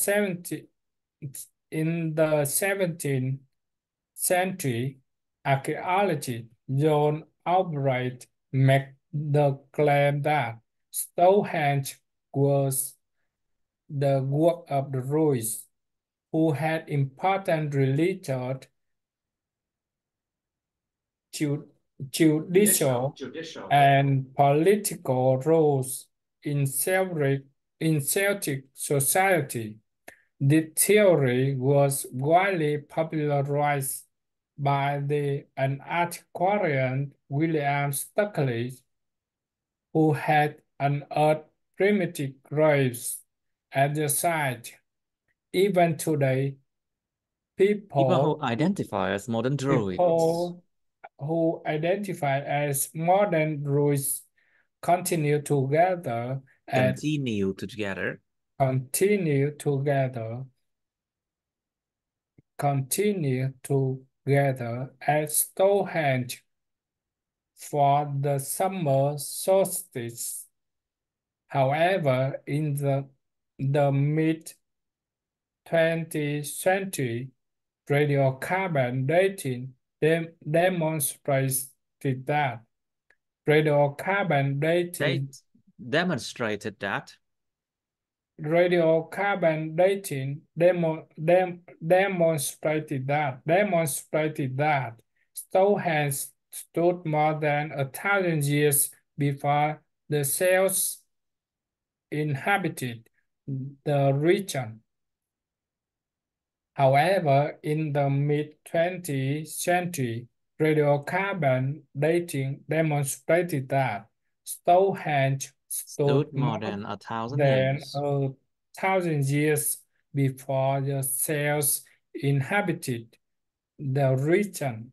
17th century? Archaeologist John Albright made the claim that Stonehenge was the work of the Druids, who had important religious, ju- judicial, Judicial. and political roles in Celtic society. The theory was widely popularized by the antiquarian William Stuckeley, who had unearthed primitive graves at the site. Even today, People who people identify as modern druids people who identify as modern Druids continue together at Continue together. continue together continue together at Stonehenge for the summer solstice. However, in the mid 20th century, radiocarbon dating demonstrated that radiocarbon They dating demonstrated that radiocarbon dating demonstrated that Stonehenge stood more than 1,000 years before the cells inhabited the region. However, in the mid-20th century, radiocarbon dating demonstrated that Stonehenge stood stood more more than 1,000 than years. 1,000 years before the cells inhabited the region.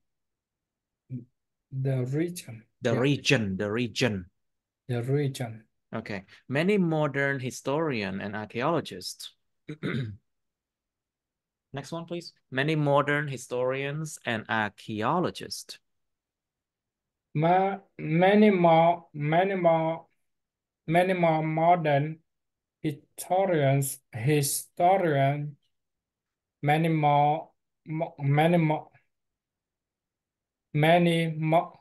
The region. The Yeah, region, the region. the region. Okay. Many modern historians and archaeologists. Next one, please. Many modern historians and archaeologists. Many more modern historian, many more,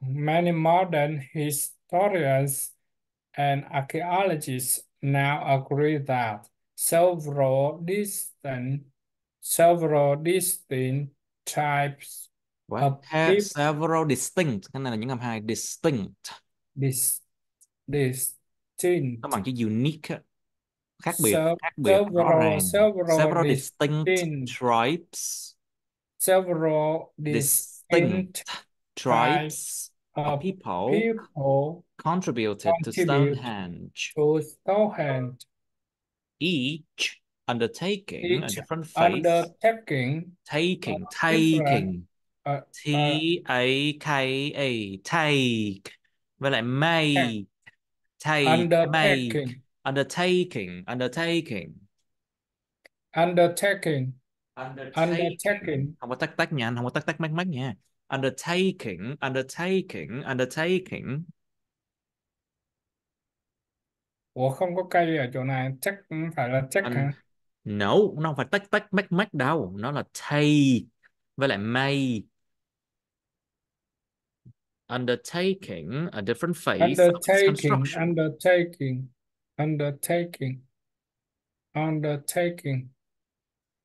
many modern historians and archaeologists now agree that several distinct types What? of people, Several distinct. Cái này là những âm hai. Distinct. dis, Nó distinct, bằng chữ unique. Khác biệt. se- Khác biệt. Rõ ràng. several Several distinct distinct, tribes. several Distinct distinct types tribes of of people people contributed to contribute Stonehenge, to Stonehenge, each undertaking a each different phase, undertaking a taking, different taking, uh, uh, T-A-K-E, take, với lại make, take, make, undertaking, undertaking, undertaking, undertaking, undertaking, undertaking. không có tách tách nha anh, không có tách tách mách mách nha. Undertaking, undertaking, undertaking. Ủa không có cây ở chỗ này, chắc cũng phải là chắc Anh hả? no, nó không phải tách tách mách mách đâu, nó là take với lại may. Undertaking a different phase of its Undertaking, construction. undertaking, undertaking, undertaking.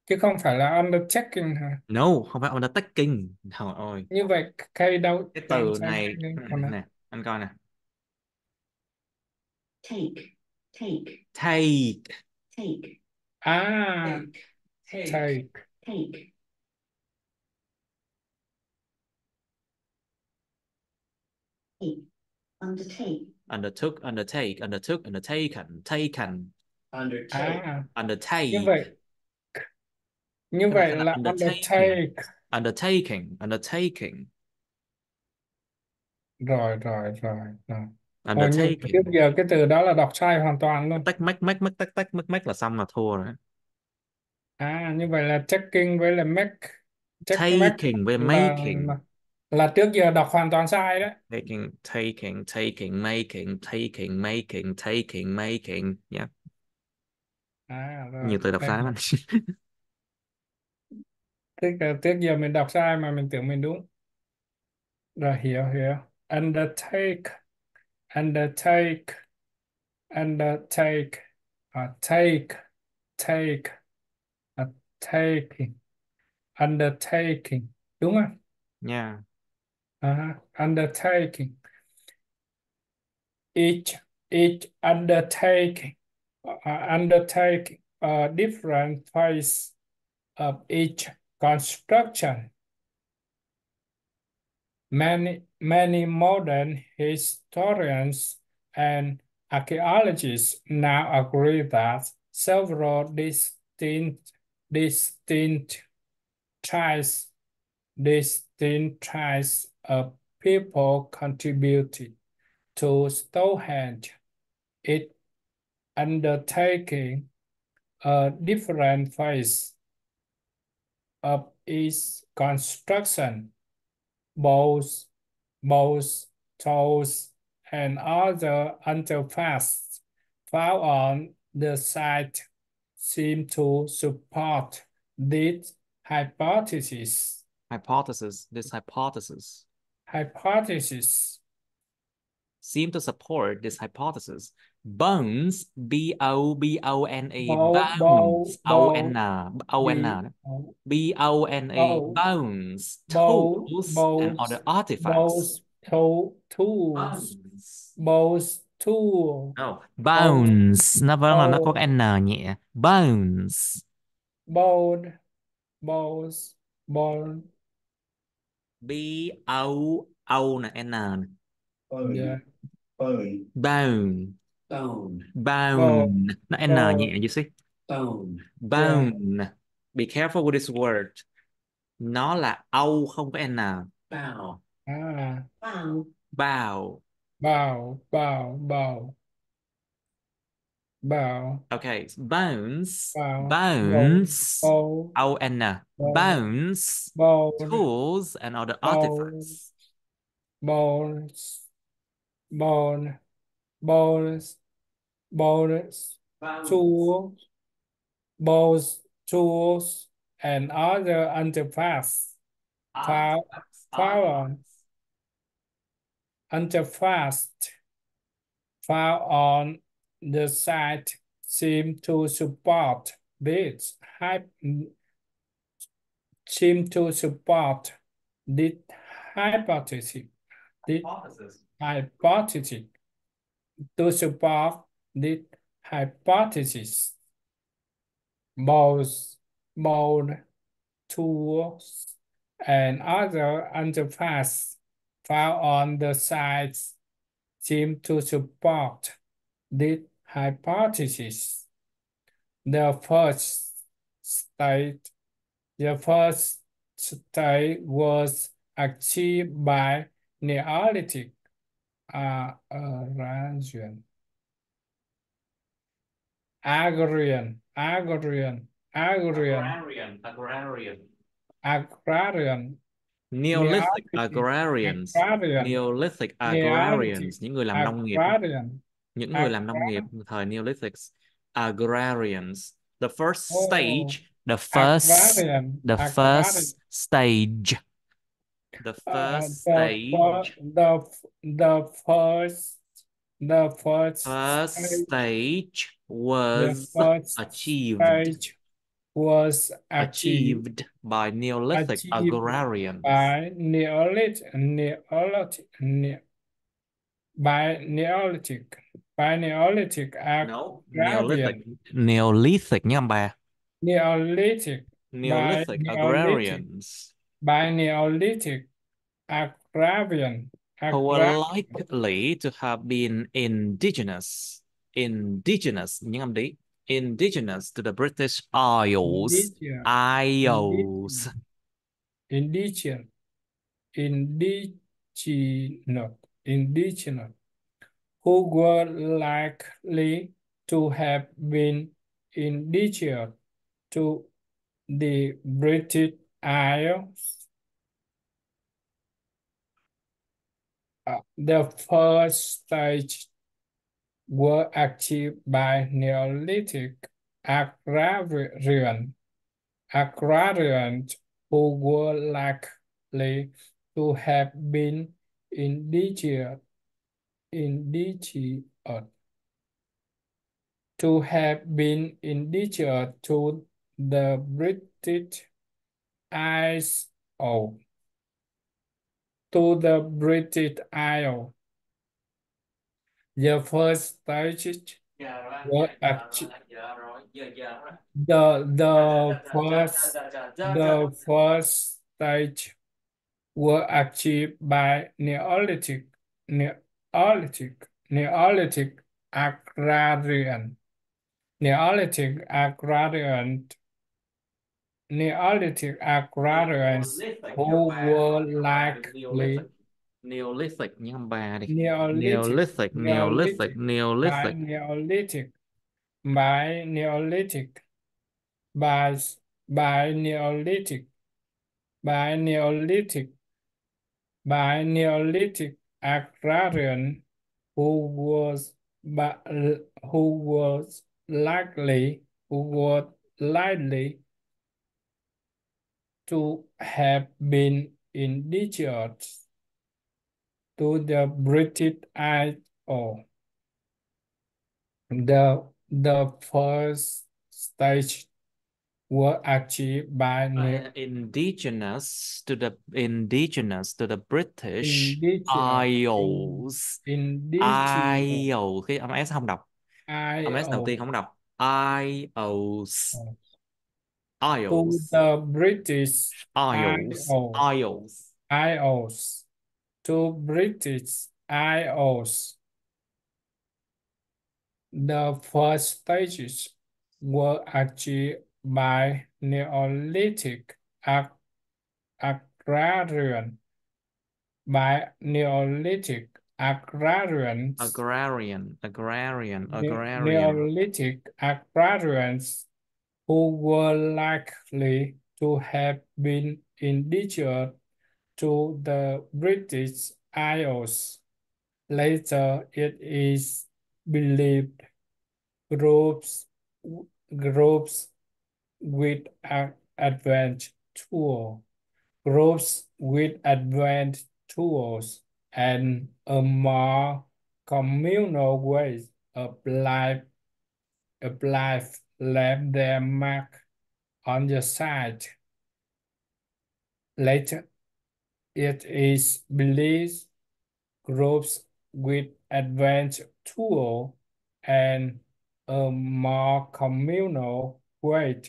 Chứ không phải là undertaking hả? No, không phải undertaking. Trời ơi, Như vậy cây đâu cái làm từ sao này còn nữa? nè, anh coi nè. Take, take, Take, take, À, take, take, take. take. Take, undertake, undertook, undertake, undertook, undertaken, taken, undertake, À, như undertake. vậy như Cái này vậy sẽ là là undertaking, undertake. undertaking, undertaking, Rồi. Ôi nhưng trước undertaking. giờ cái từ đó là đọc sai hoàn toàn Cái luôn. tách mách mách mách tách tách mách mách là xong là thua rồi. À như vậy là checking với là make Taking với là making. là trước giờ đọc hoàn toàn sai đấy. Taking, taking, taking, making, taking, making, taking, making. Yeah. À rồi Nhiều từ đọc đây sai là lắm. tức là trước giờ mình đọc sai mà mình tưởng mình đúng. Rồi hiểu. Undertake, undertake, undertake, take, take, taking, undertaking, đúng không? Nha. Undertaking. Each undertake a different phase of each construction. Many modern historians and archaeologists now agree that several distinct tribes distinct tribes of people contributed to Stonehenge, it undertaking a different phase of its construction. Both tools and other artifacts found on the site seem to support this hypothesis. This hypothesis Hypothesis. seem to support this hypothesis. Bones, B-O-B-O-N-E, bones, Bow, O-N-O-N, bow, B-O-N-E, bow, bones, bow, tools, and bows, other artifacts. bows, tools, Bones. bows, tool, Oh, bows, bones, nó vẫn là nó có bow, cái N nhẹ. Bones, bowed, bows, bone, B-O-O nè, N nè. yeah, Bone. Bone, Bone. bow, bone, nó N bow, nhẹ, you see? Bone. yeah, Bone. Be careful with this word. Nó là Âu không có N. Bow. ah, Bow. Bow. bow, bow, Okay, bones, bow, bones, bow, O-N, bow, bones, bone, tools, and other bone, artifacts. bones, bone, bones, bones, Bones. tools, bows, tools, and other artifacts found, Artifacts, found, artifacts. artifacts found on the site seem to support this seem to support this hypothesis. This Hypothesis. hypothesis to support this hypothesis. Both tools and other artifacts found on the sites seem to support this hypothesis. The first state, the first state was achieved by Neolithic Agrarian, agrarian, agrarian, agrarian, Agrarian. agrarian, Neolithic Neolithic, agrarians. agrarian, Neolithic Neolithic, agrarians. Những người làm nông nghiệp. agrarian, Những người làm nông nghiệp agrarian. thời Neolithic. Agrarians. The first Oh, stage. The first. agrarian, The agrarian. first stage. The first stage. The first First stage, stage the was first achieved. stage was Achieved by Neolithic achieved agrarians. by Neolithic No, Neolithic. agrarian, Neolithic nha ông bà. Neolithic by Neolithic agrarians Neolithic agrarian, who were likely to have been indigenous, những âm đi, indigenous to the British Isles, indigenous, Isles, indigenous, indigenous, who were likely to have been indigenous to the British Isles. The first stage were achieved by Neolithic agrarians who were likely to have been indigenous to the British Isles. To the British Isles. The first stage were achieved. The first stage were achieved by Neolithic agrarian, Neolithic agrarian, Neolithic agrarians who were likely Neolithic nhấn âm 3 đi. Neolithic, Neolithic, Neolithic, Neolithic, by Neolithic. Neolithic, by Neolithic, by by Neolithic, by Neolithic, by Neolithic agrarian who was but who was likely to have been indigenous to the British Isles. The first stage were achieved by Indigenous to the British indigenous Isles. indigenous IELTS, cái âm S không đọc. Âm S đầu tiên IO không đọc. IELTS. to IELTS. the British IELTS. IO IELTS. IOs to British IOs. The first stages were achieved by Neolithic agrarian by Neolithic agrarians. Agrarian. Neolithic agrarians who were likely to have been indigenous to the British Isles. Later, it is believed groups groups with advanced tools and a more communal way of life left their mark on the site. Later, it is believed groups with advanced tools and a more communal way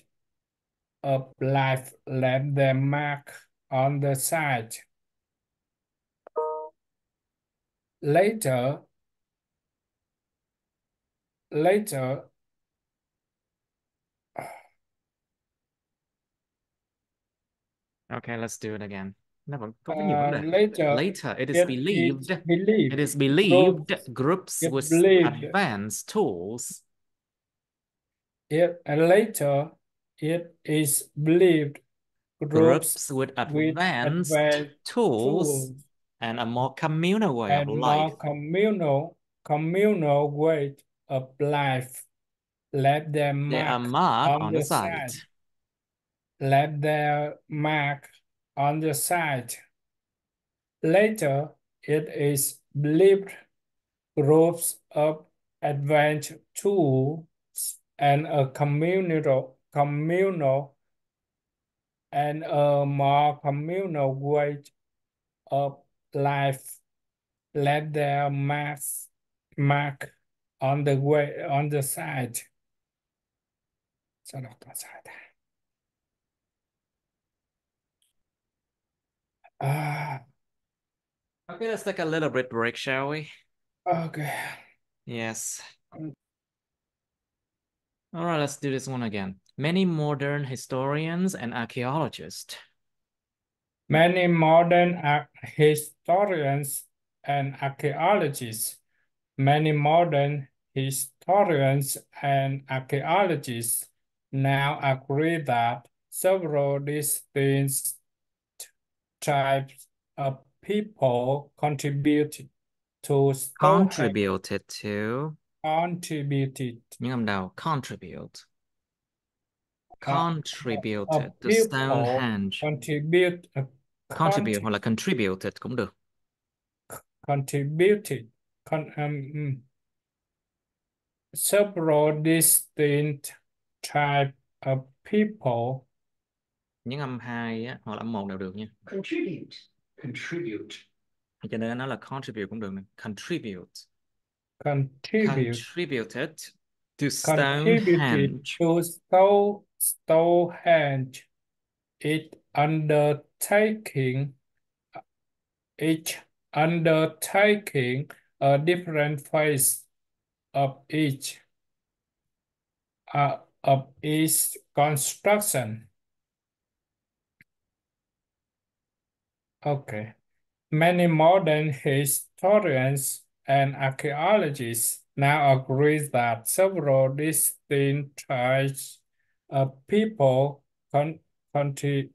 of life left their mark on the site. Later, Okay, let's do it again. Nó vẫn có nhiều vấn đề. later, Later, it is it believed. is believed It is believed groups it with believed advanced tools. Later, it is believed groups With with advanced advanced tools tools and a more communal way of and life. more communal way of life left their They are mark marked on on the the site. site. Left their mark on the site. Later, it is believed groups of advanced tools and a communal and a more communal way of life left their mark on the site. Sao đọc toàn sai ta? Okay, let's take a little bit break, shall we? Okay. Yes. All right, let's do this one again. Many modern historians and archaeologists. Many modern historians and archaeologists. Many modern historians and archaeologists now agree that several distinct tribes of people contributed to Contributed to. contributed Những âm đầu. Contribute. a Contributed to people Stonehenge. Contribute hoặc là contributed cũng được. contributed several distinct type of people Những âm 2 á, hoặc là âm 1 đều được nha. Contribute. Cho nên nó là contribute cũng được này. Contribute. contributed Contributed to contributed Stonehenge. to Stonehenge. It undertaking each undertaking a different phase of its construction. Okay. Many modern historians and archaeologists now agree that several distinct tribes of people conti-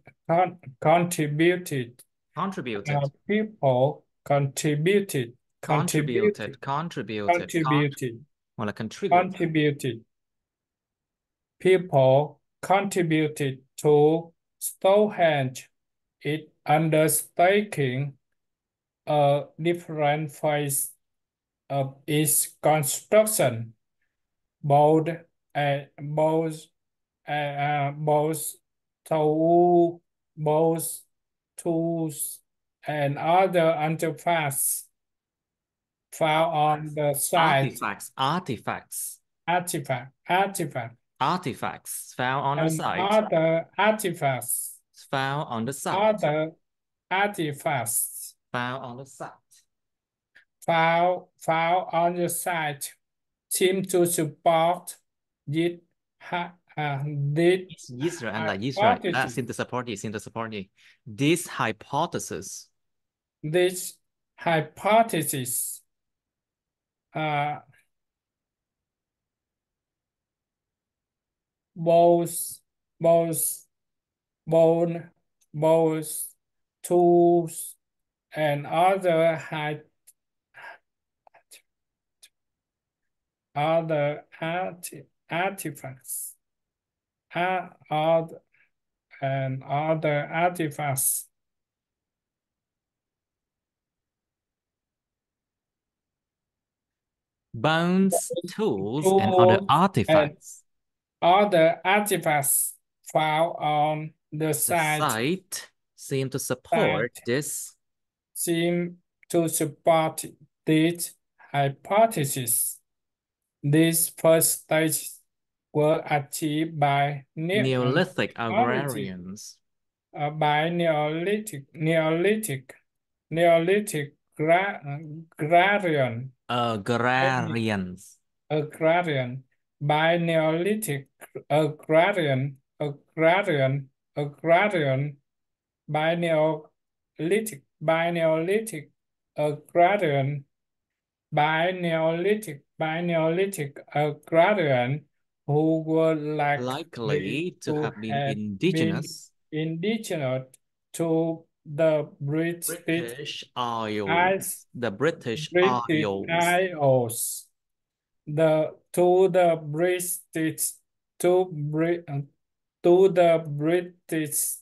contributed Contributed. people contributed Contributed. contributed Contributed. contributed Hoặc là contribute. contributed people contributed to Stonehenge, it undertaking a different phase of its construction, both both both tool, both tools and other artifacts found on the site, Artifacts. Artifacts. artifact Artifacts found on the and site. other artifacts, Found on the site. other artifacts Found on the site. found on the site seem to support this, this Yes rồi, anh là yes rồi. À, hypothesis. xin to support gì, xin to support gì. This hypothesis. This hypothesis uh, both both bone both tools and other artifacts other, and other artifacts Bones, tools, and other tools and artifacts. other artifacts found on the The site site seem to support this seem to support this hypothesis. These first stages were achieved by Neolithic Neolithic, agrarians. by Neolithic agrarian, Agrarians. agrarian, by Neolithic agrarian, by Neolithic agrarian, by Neolithic agrarian who were likely Likely to to have been have been indigenous. indigenous to the British Isles. Isles, The British British Isles. Isles, the British to to the British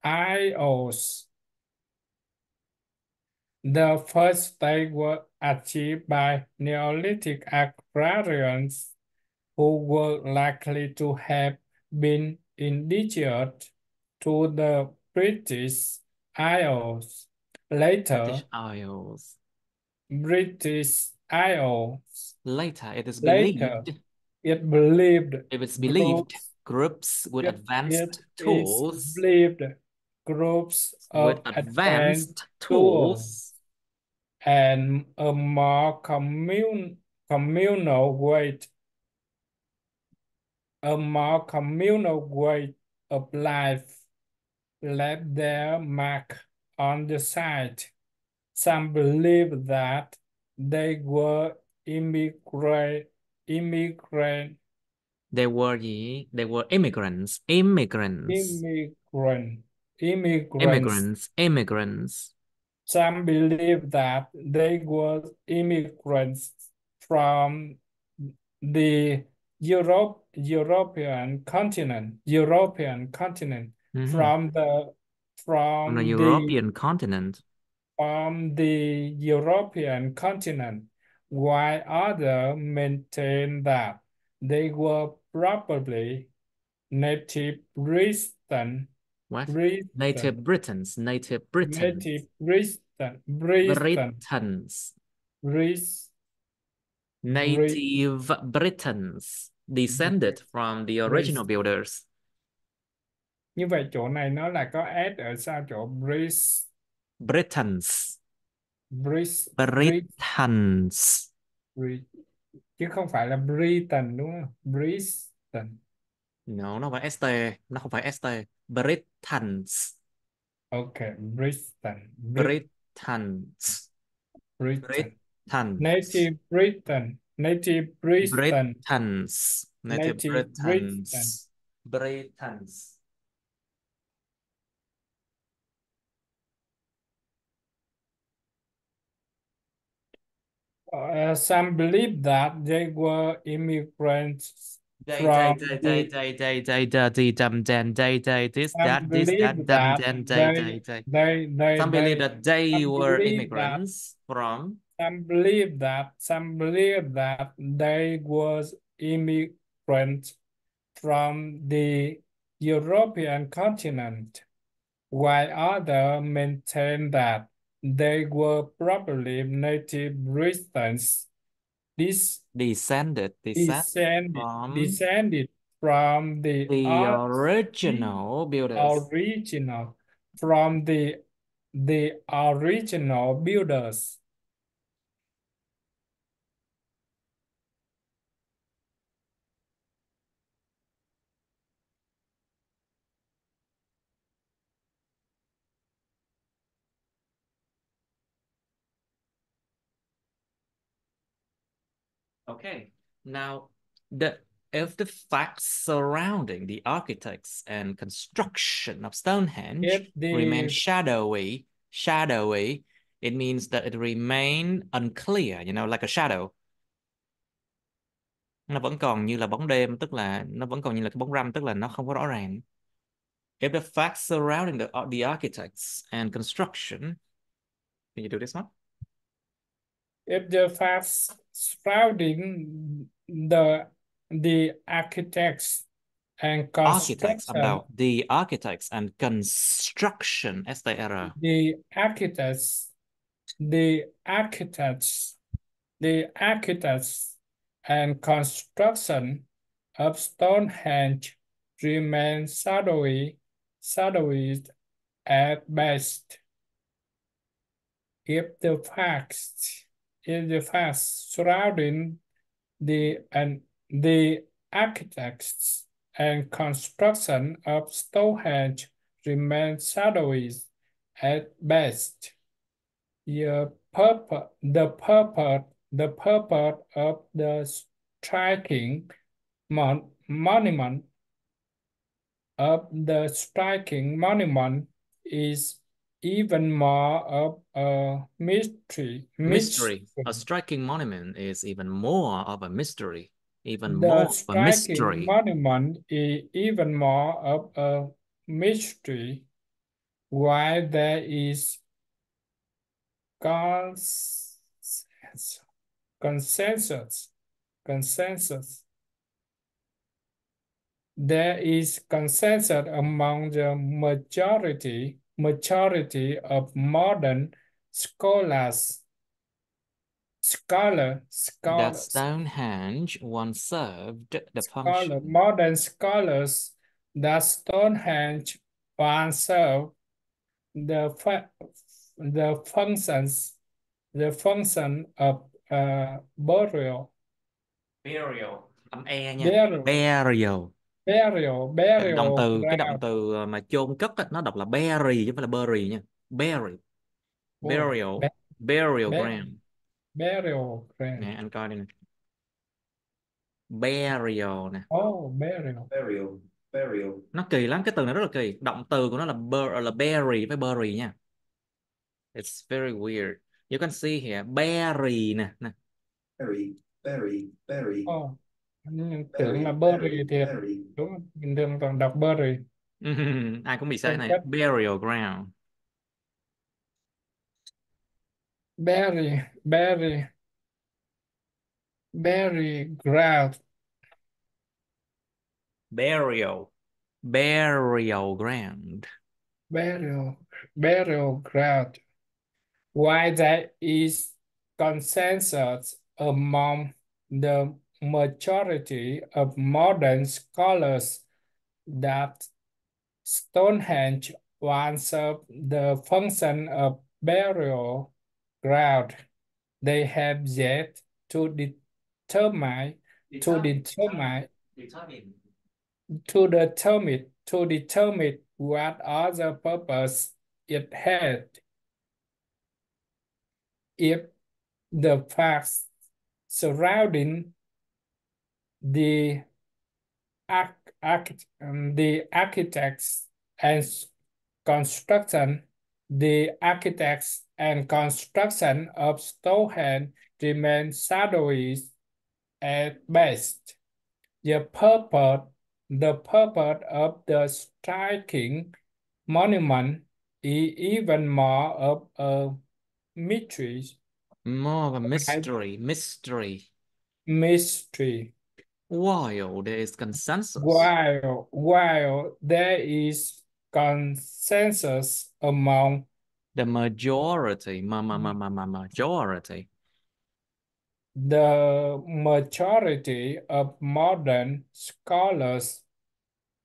Isles. The first stage was achieved by Neolithic agrarians who were likely to have been indigenous to the British Isles. British Later, Isles. British Isles. Later, it is Later, believed, it believed if it's believed, groups groups with it advanced is tools, believed groups with of advanced advanced tools tools, and a more communal way, a more communal way of life left their mark on the site. Some believe that they were immigrant, they were gì? They were immigrants, immigrants, immigrant, immigrants. immigrants, immigrants. Some believe that they were immigrants from the European continent, Mhm. from the On the from the European continent. from the European continent, while others maintain that they were probably native What? Britain, Native Britons, native Britons, native Britons, Brit, Brit, native Britons, descended from the original Brit. builders. Như vậy chỗ này nó là có S ở sau chỗ Brit, Britons, Brit, Brit, Britons. Brit, chứ không phải là Britain đúng không? Britain. No, nó phải ST, nó không phải ST. Britons, Ok, Britain, Brit, Britons. Britain. Britons. Native Britain. Native Britain. Britons. Native Native Britain. Britons. Britons. Some believe that they were immigrants Đây đây from đây đây the. đây đây đây đây đây đầm đen đây đây this that Believe đầm that đen đây they đây đây. they they Some believe they that they some were believe that immigrants from some believe that they was immigrants from the European continent, while others maintain that they were probably native Britons descended from descended from the the the original builders. original from the original builders. Okay. Now, the if the facts surrounding the architects and construction of Stonehenge If remain the shadowy, it means that it remain unclear, like a shadow. Nó vẫn còn như là bóng đêm, tức là nó vẫn còn như là cái bóng râm, tức là nó không có rõ ràng. If the facts surrounding the architects and construction, can you do this one? if the facts surrounding the architects and Architects, construction the architects and construction, STR. the architects the architects the architects and construction of Stonehenge remain shadowy at best. If the facts surrounding the architects and construction of Stonehenge remain shadowy at best, the purpose of the striking monument is even more of a mystery. Mystery. A striking monument is even more of a mystery. Even The more of a striking mystery. monument is even more of a mystery. Why there is consensus. There is consensus among the majority of modern scholars. That Stonehenge once served the function. Modern scholars that Stonehenge once served the function of burial. Âm e nha. Động từ cái động Ground. từ mà chôn cất á, nó đọc là bury chứ không phải là bury nha. Bury. Burial ground. Burial ground. Nè anh coi đây nè. Burial nè. Oh, burial. Nó kỳ lắm, cái từ này rất là kỳ. Động từ của nó là bury với bury nha. It's very weird. You can see here bury nè. Berry. Oh, tưởng là bury thiệt. Đúng, bình thường toàn đọc bury. Ai cũng bị sai này. Burial ground. Bury ground. Burial ground. Burial ground. Why there is consensus among the majority of modern scholars that Stonehenge once served the function of burial ground. They have yet to determine what other purpose it had. if the facts surrounding the the architects and construction, the architects and construction of Stonehenge remain shadowy at best. The purpose of the striking monument is even more of a mystery. More of a mystery. Mystery. Mystery. While there is consensus. While there is consensus among The majority. Majority. the majority of modern scholars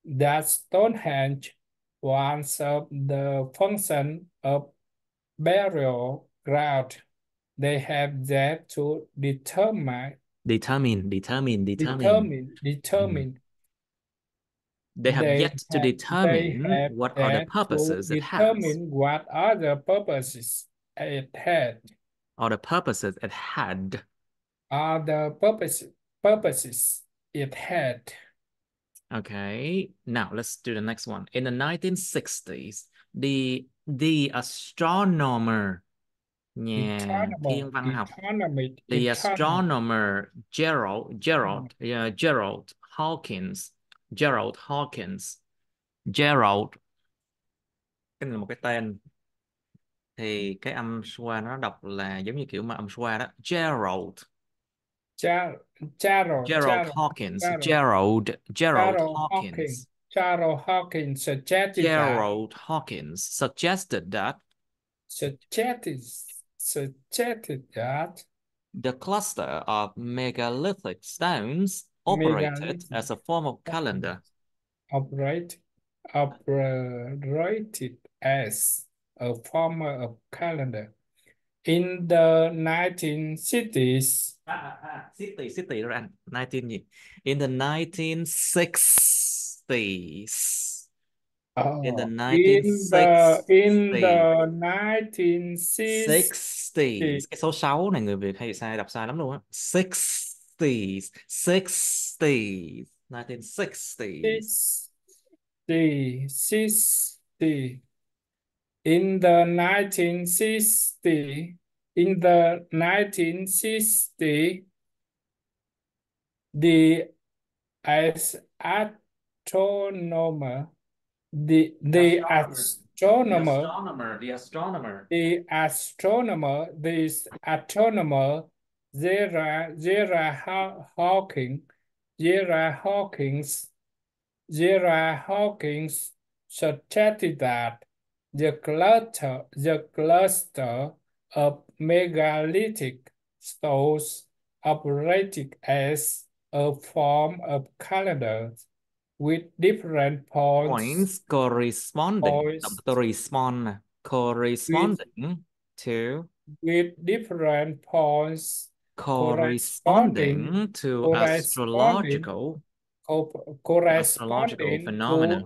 that Stonehenge once served the function of burial ground, they have yet to determine Determine. Mm. They have yet to they determine have what other yet to purposes it has. determine what other purposes it had. Other purposes it had. Other purposes it had. Okay, now let's do the next one. In the 1960s, the astronomer, nhà thiên văn học, the astronomer Gerald Hawkins, cái này là một cái tên, thì cái âm schwa nó đọc là giống như kiểu mà âm schwa đó, Gerald Hawkins, Gerald Hawkins. Charles Hawkins Suggested that the cluster of megalithic stones operated as a form of calendar. operated as a form of calendar. In the 1960s, City rồi anh, 19 gì? In the 1960s. In the 1960s. Cái số 6 này người Việt hay sai, đọc sai lắm luôn á. 60s. 1960s. In the 1960, the astronomer, the astronomer Gerard Hawkins suggested that the cluster of megalithic stones operated as a form of calendar with different Points corresponding to with different points corresponding to astrological phenomena.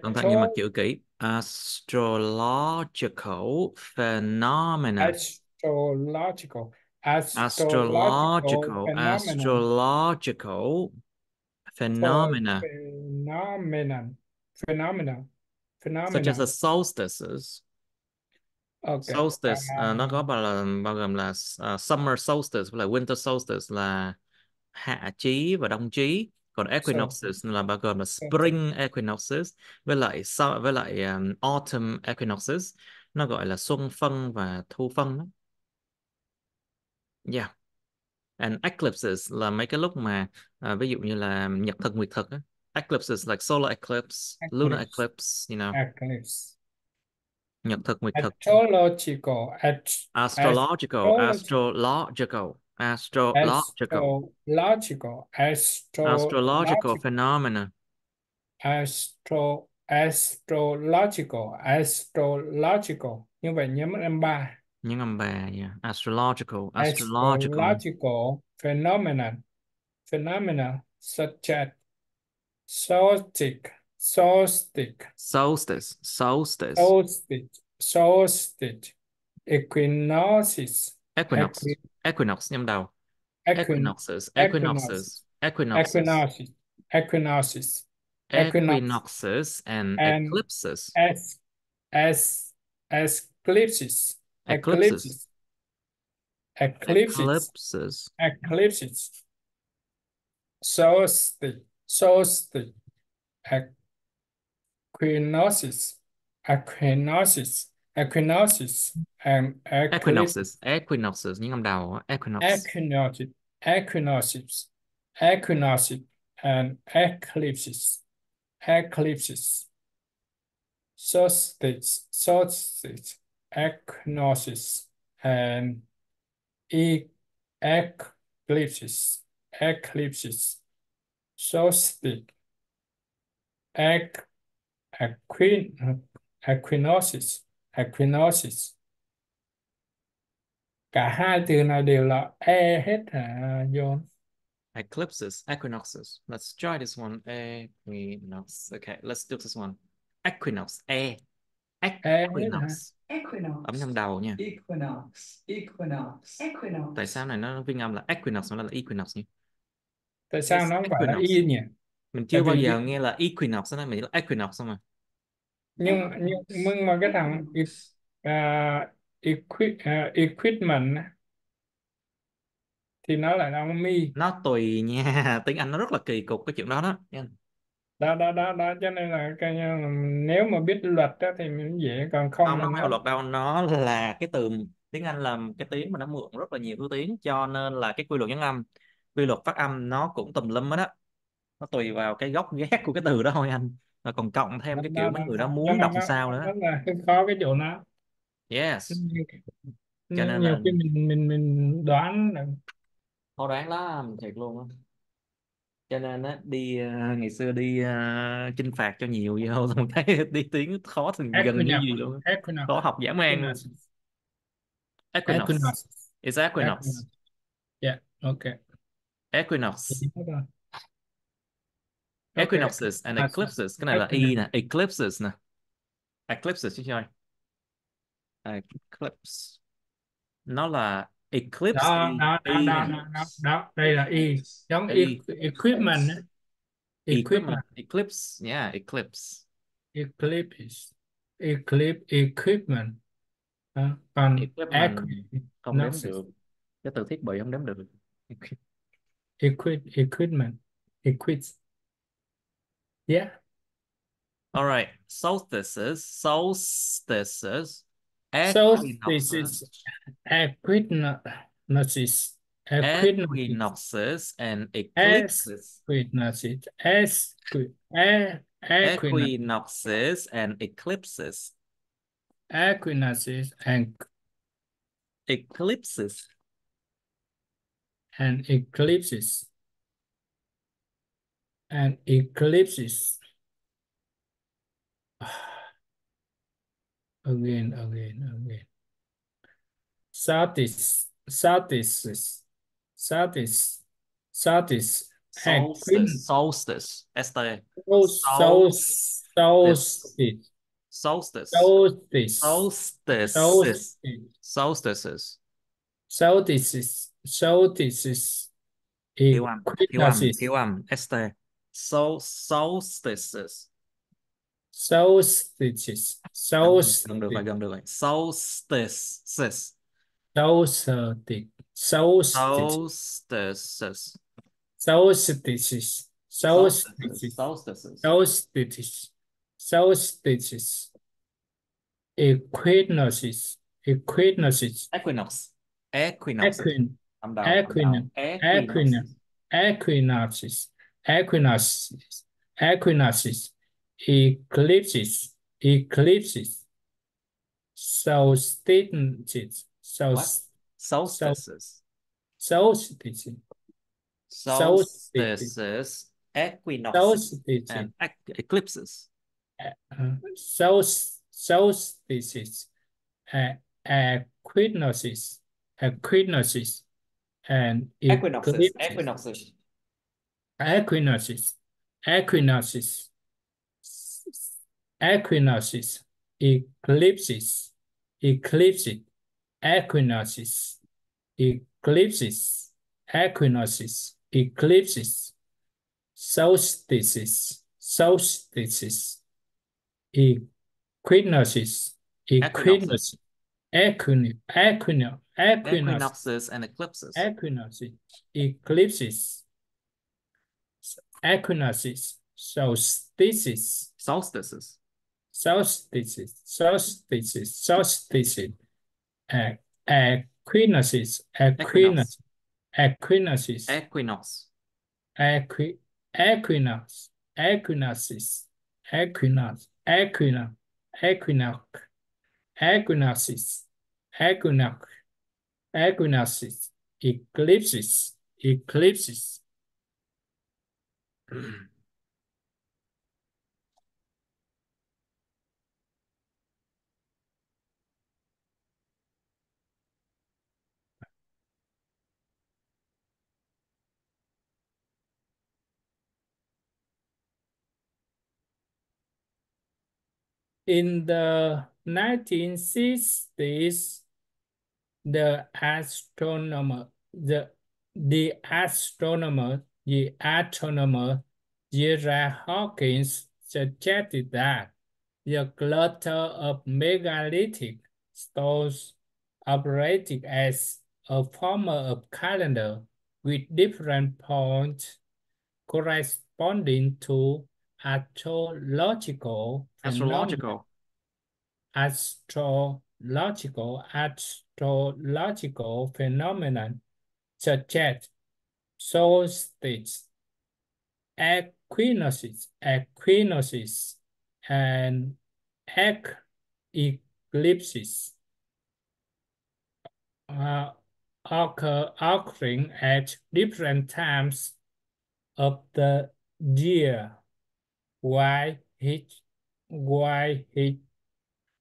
Cẩn thận nhưng mà chữ kỹ. Astrological phenomena. Astrological phenomena. Such as the solstices. Solstice nó có bao gồm là summer solstice với lại winter solstice là hạ chí và đông chí. Còn equinoxes là bao gồm là spring equinoxes với lại autumn equinoxes, nó gọi là xuân phân và thu phân đó. Yeah. And eclipses là mấy cái lúc mà ví dụ như là nhật thực nguyệt thực á. Eclipses like solar eclipse, lunar eclipse, you know. Nhật thực nguyệt thực. Astrological phenomena. Astrological. Như vậy nhớ mất âm 3. Nhấn âm 3, yeah. Astrological phenomena such as solstice, solstice, equinoxes, Equinox. Equinox nhâm đầu. equin, Equinoxes. equinoxes, Equinoxes. Equinoxes. equinoxes, equinoxes, equinox, Equinoxes and and eclipses. as eclipses, Eclipses. eclipses, Eclipses. eclipses, solstice, solstice, equinoxes, equinoxes, equinoxes, and eclipses, Equinoxes. Equinoxes những âm đầu á. Equinox. equinoxes, equinoxes, equinoxes, and eclipses, eclipses, solstice, solstice, equinoxes, and eclipses, eclipses, solstice, equin, equinoxes, equinoxes. Cả hai từ này đều là e hết hả John? Eclipses. Equinoxes. Let's try this one. Equinox. Okay, let's do this one. Equinox. E hết hả? Equinox. Equinox. Ấm nhâm đầu nha. Equinox. Equinox. Equinox. Tại sao này nó phiên âm là equinox mà nó là equinox nhỉ? Tại sao It's nó không phải là equinox. y nhỉ? Mình Tại chưa bao vì giờ nghe là equinox đó, mình là equinox không à. nhưng mà cái thằng equipment á, thì nó lại là mi. Nó tùy nha. Tiếng Anh nó rất là kỳ cục cái chuyện đó đó nha. Đó cho nên là coi như là nếu mà biết luật á, thì mình dễ, còn không Không, là nó không phải nó luật đâu, nó là cái từ tiếng Anh là cái tiếng mà nó mượn rất là nhiều thứ tiếng, cho nên là cái quy luật nhấn âm, quy luật phát âm nó cũng tùm lum hết á. Nó tùy vào cái gốc ghét của cái từ đó thôi anh, và còn cộng thêm cái kiểu mấy người đó cho muốn đọc nên làm sao nó nữa. rất là cái khó cái chỗ nó. Yes. Nhiều, Cho nên nhiều là khi mình đoán là khó đoán lắm thiệt luôn á. Cho nên á đi ngày xưa đi chinh phạt cho nhiều vô xong cái đi tiếng khó thì gần như equinox, gì luôn á. equinox, Khó học dã man luôn. equinox, Equinox. equinox, It's equinox. equinox. Yeah, okay. Equinox. Okay. Equinoxes and eclipses, cái này là y nè, eclipses nè, eclipses chứ chơi. Eclipse nó là eclipse đó y đó đó y đó nè. đó đó, đó. Đây là y giống Y. equipment á. Equipment. Equipment, Eclipse. Yeah, eclipse. eclipse, equipment. Đó. Còn Equipment không đếm equinox, được, cái từ thiết bị không đếm được. equipment, equip, yeah. All right, solstices, solstices, So this equinoxes, is equinoxes, equinoxes, equinoxes and eclipses. equinoxes, equinoxes, Equinoxes and eclipses. equinoxes, Eclipses. and eclipses, and eclipses. Again. Satis, satis, satis, Solstice. Solstice. St. Solstice. solstice, Solstice. solstice, Solstices. solstice, Solstices. solstices, Thiếu âm. Thiếu âm. equinoxes, Thiếu âm. St. Solstices. solstices, Gần được rồi. Gần được rồi. Solstices. solstice, Solstices. solstices, Solstices. solstices, Solstices. solstices, solstices, equinoxes, Equinox. Equinoxes. equin, Âm đầu. Âm đầu. equin, equin, Equinoxes. equinoxes, equinoxes, equinoxes, eclipses, eclipses, solstices, What? Solstices. solstices, solstices, Solstices, equinoxes, solstices, and eclipses. solstices, equinoxes, equinoxes, and Equinoxes, eclipses, equinoxes. equinoxes, equinoxes, equinoxes, eclipses, eclipses, equinoxes, eclipses, equinoxes, eclipses, solstices, solstices, equinoxes, Equinoxes. equinoxes, equinoxes, Equinoxes and eclipses. equinoxes, eclipses, equinoxes, solstices, Solstices. solstices, solstices, solstices, equinoxes, Equinox. equinoxes, Equinox. equinox, equinoxes, equinox, equinox, equinox, equinoxes, equinox, equinoxes, eclipses, eclipses. In the 1960s, the astronomer, the astronomer, the astronomer J.R. Hawkins suggested that the cluster of megalithic stones operating as a form of calendar with different points corresponding to astrological phenomena, Astrological. astrological phenomenon such as solstices, equinoxes, and eclipses uh, occurring at different times of the year. Why his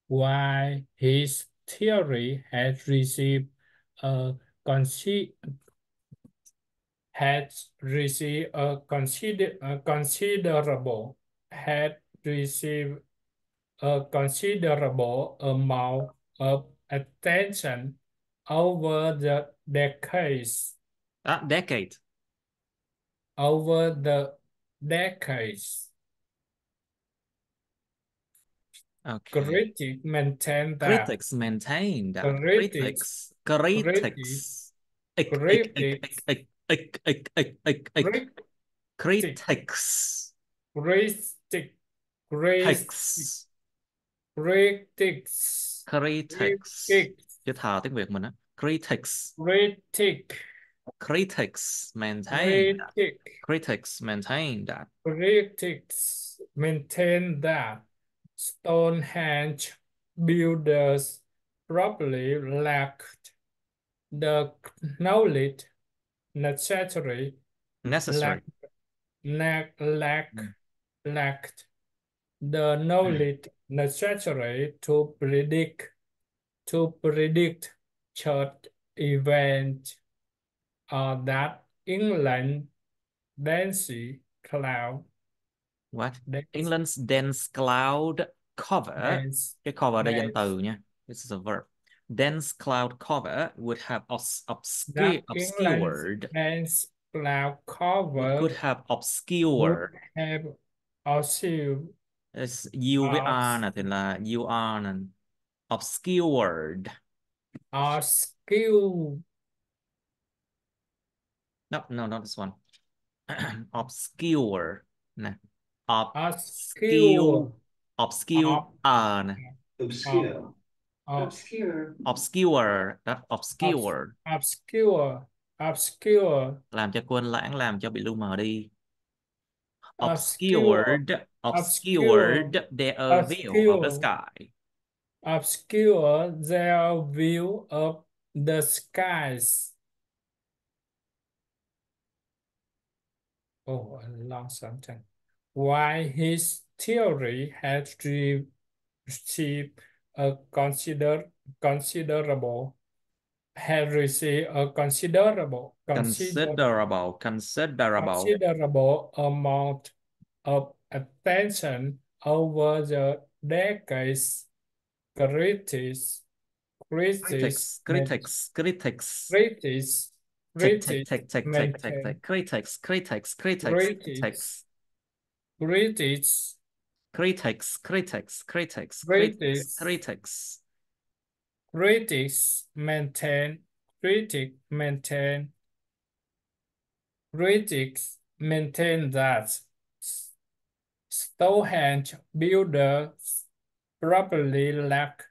why his theory has received a consi has received a considerable had received a considerable amount of attention over the decades. Decade. Over the decades, Okay. critics maintain that Critics maintain that. critics Critics. Critics. critics Critics. critics Critics. critics Critics. Chữ thờ tiếng Việt mình á. Critics. critics Critics maintain that. critics Critics maintain that. critics maintain that Stonehenge builders probably lacked the knowledge necessary Necessary. lacked the knowledge necessary to predict church events that England densely cloud What? dense, England's dense cloud cover. dense, Cái cover đây danh dense từ nha. This is a verb. Dense cloud cover would have that England's obscured. dense cloud It could cover have would obscured. have also It's U với R nè thì là UR nè. Obscured. obscure No, not this one. Obscure nè. obscure Obscure nè. Obscure. ob- Obscure. Obscure. Đó, obscure. obscure Làm cho quên lãng, làm cho bị lu mờ đi. obscure Obscured their view of the sky. obscure their view of the skies. Oh, a long sentence. Why his theory has received a considerable has received a considerable amount of attention over the decades. Critics Critics, critics, critics, critics, tick, tick, critics tick, tick, tick, tick, maintain, tick, critics, critics, critics, critics, critics, critics, critics, critics, critics, critics, critics, critics. critics maintain, critic maintain, critics maintain that Stonehenge builders probably lack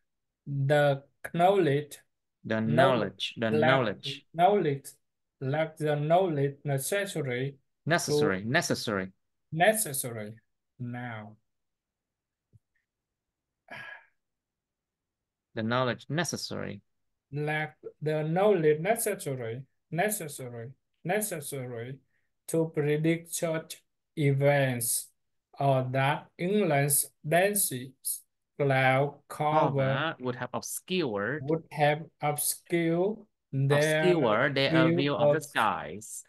the knowledge, The knowledge, knowledge, the lack knowledge, knowledge, lack the knowledge necessary to necessary, necessary, necessary now. the knowledge necessary. Lack the knowledge necessary to predict such events, or that England's dense cloud cover Cover would have obscured, would have obscured their obscure their view view of the of. skies.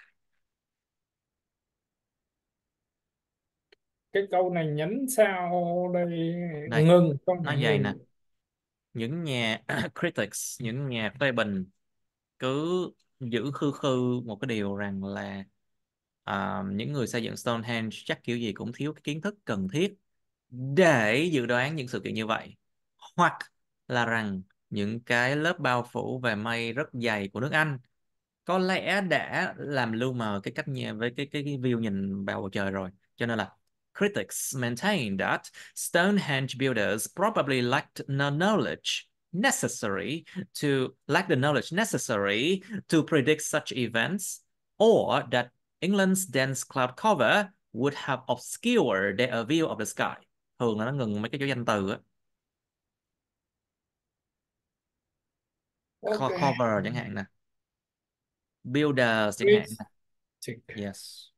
Cái câu này nhánh sao đây? Đây, Ngừng, câu nó này vậy nè. ngừng. Những nhà critics, những nhà phê bình cứ giữ khư khư một cái điều rằng là những người xây dựng Stonehenge chắc kiểu gì cũng thiếu cái kiến thức cần thiết để dự đoán những sự kiện như vậy, hoặc là rằng những cái lớp bao phủ về mây rất dày của nước Anh có lẽ đã làm lu mờ cái cách nhìn với cái view nhìn vào bầu trời rồi, cho nên là critics maintain that Stonehenge builders probably lacked the knowledge necessary to predict such events, or that England's dense cloud cover would have obscured their view of the sky. Thường là nó ngừng mấy cái dấu danh từ á. Ok. Cover chẳng hạn nè, builders chẳng hạn nè. Critic. Yes.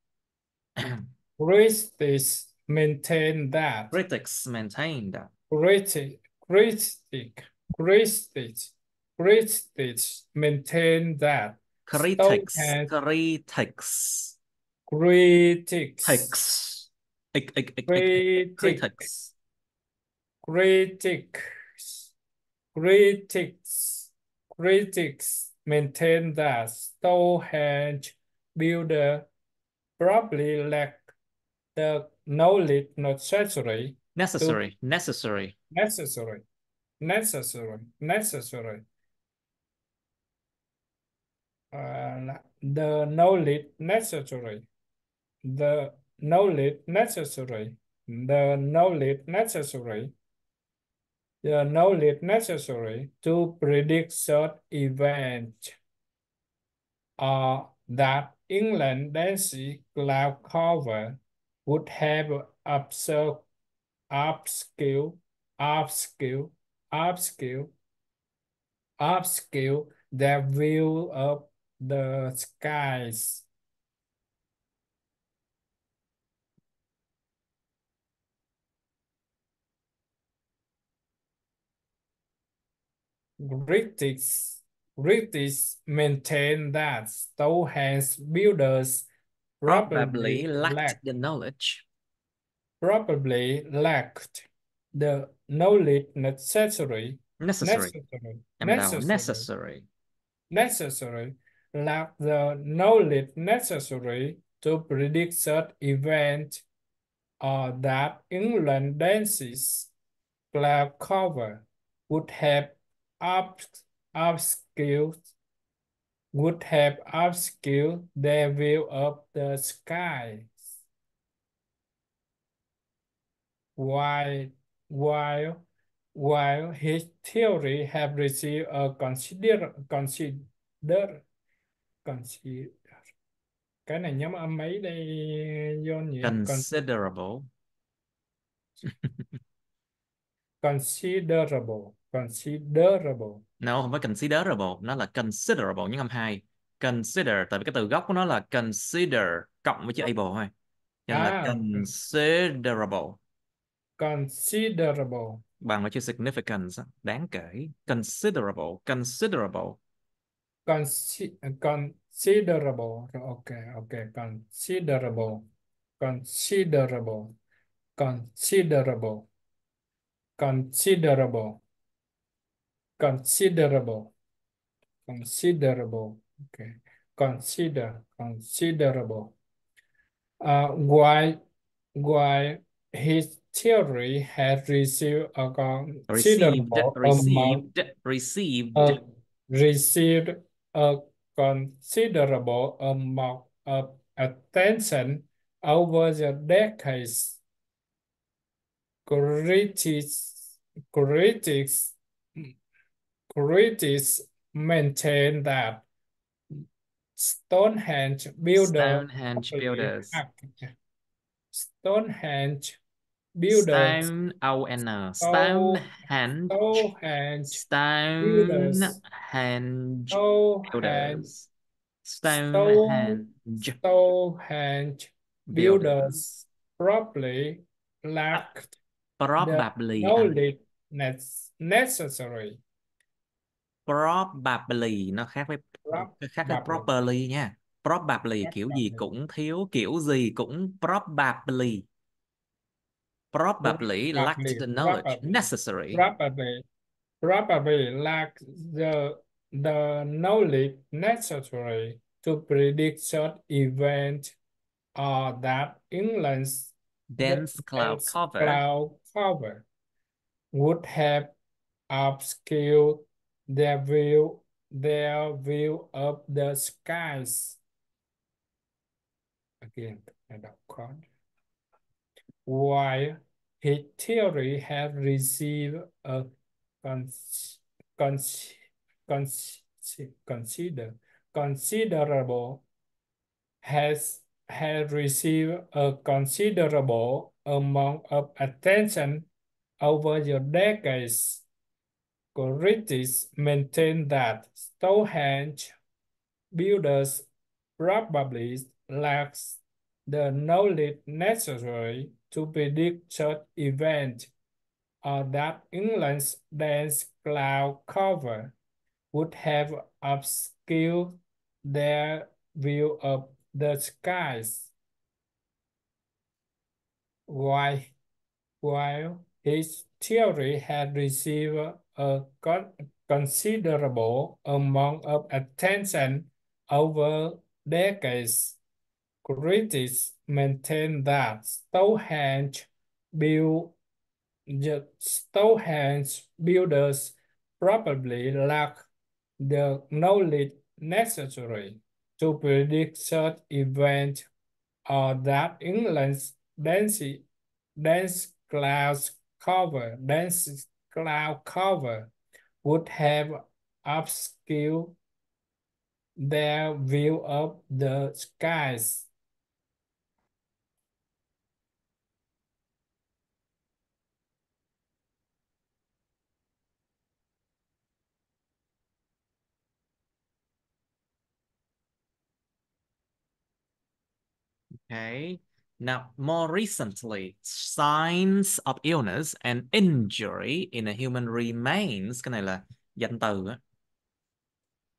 Critics maintain that. Critics maintain that. Critic, critic, critics, critics maintain that Critics, Stonehenge critics, critics, critics, critic, critics. critics, critics, critics maintain that Stonehenge builder probably lack the knowledge necessary to Necessary, necessary. necessary, necessary. The knowledge necessary, the knowledge necessary, the knowledge necessary, the knowledge necessary to predict such events, or that England dense cloud cover would have obscure, obscure, obscure, obscure, obscure their view of the skies. Critics maintain that Stonehenge builders Probably lacked the knowledge. probably lacked the knowledge necessary, Necessary. necessary, Necessary. lack the knowledge necessary to predict such event, or that England dances cloud cover would have obscured their view of the sky. While his theory have received a consider cái này nhóm âm mấy đây John nhỉ? Considerable. Considerable. No, không phải considerable, nó là considerable những âm hai. Consider, tại vì cái từ gốc của nó là consider cộng với chữ able thôi. Cho nên là considerable. Considerable. Bằng với chữ significance, đáng kể. Considerable, considerable. Considerable. Ok, considerable. Considerable. Considerable. Considerable. considerable, considerable. Okay, considerable. Why his theory had received a Received, considerable amount received, received. of received a considerable amount of attention over the decades. Critics, critics, critics maintain that Stonehenge builder Stonehenge probably builders. architect. Stonehenge builders, Stone, O-N, Stone, Stonehenge, Stonehenge builders, Stonehenge Stonehenge, builders. Stone, Stonehenge Stonehenge builders. builders probably À, lacked the probably anh. knowledge necessary. Probably nó khác với Probably, properly nha. Probably kiểu gì probably, cũng thiếu, kiểu gì cũng probably. Probably lacked probably, the knowledge probably, necessary. probably lack the knowledge necessary to predict such event or that England's Dense cloud dense cover. cloud cover would have obscured their view of the skies. Again, I đọc khó. While his theory had received a cons cons cons considerable has received a considerable amount of attention over the decades. Critics maintain that Stonehenge builders probably lacks the knowledge necessary to predict such events, or that England's dense cloud cover would have obscured their view of the skies. While his theory had received a considerable amount of attention over decades, critics maintain that Stonehenge builders probably lack the knowledge necessary to predict such events, or that England's dense cloud cover would have obscured their view of the skies. Okay. Now, more recently, signs of illness and injury in a human remains. Cái này là danh từ á.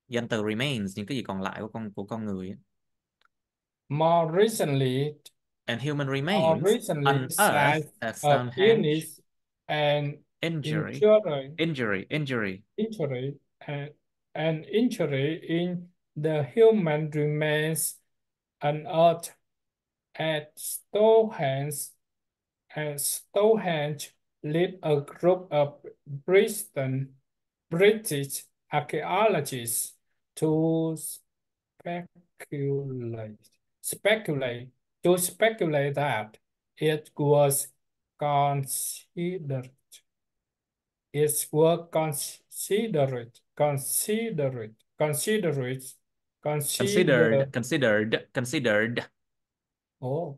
Danh từ remains, những cái gì còn lại của con người á. More recently, And human remains signs unearthed at of Stonehenge. illness and Injury. injury, Injury. Injury. injury and injury in the human remains unearthed at Stonehenge. And Stonehenge led a group of British archaeologists to speculate that it was considered it was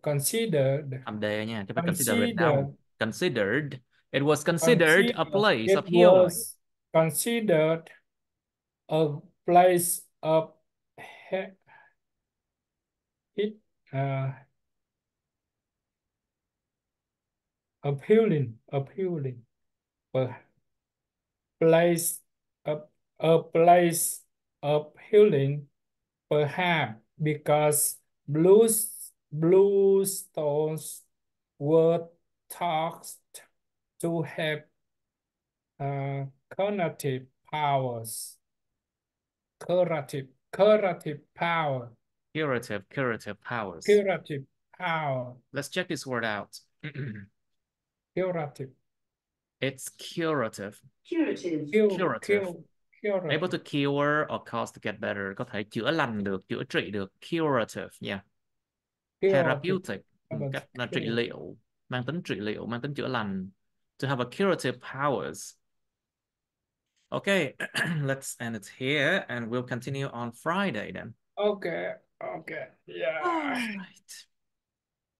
considered Âm D nha, chứ không phải considered consider đâu. Considered. It was considered a consider place it of healing. was considered a place of it appealing a place a place of healing, perhaps because blue stones were thought to have cognitive powers. Curative power. Curative powers. Curative power. Let's check this word out. Curative. It's curative. Curative. Curative. Able Curative. to cure or cause to get better. Có thể chữa lành được, chữa trị được. Curative, yeah. Curative. Therapeutic, cách là trị liệu, mang tính trị liệu, mang tính chữa lành. To have a curative powers. Okay, let's end it here and we'll continue on Friday then. Okay. Okay. Yeah. All right.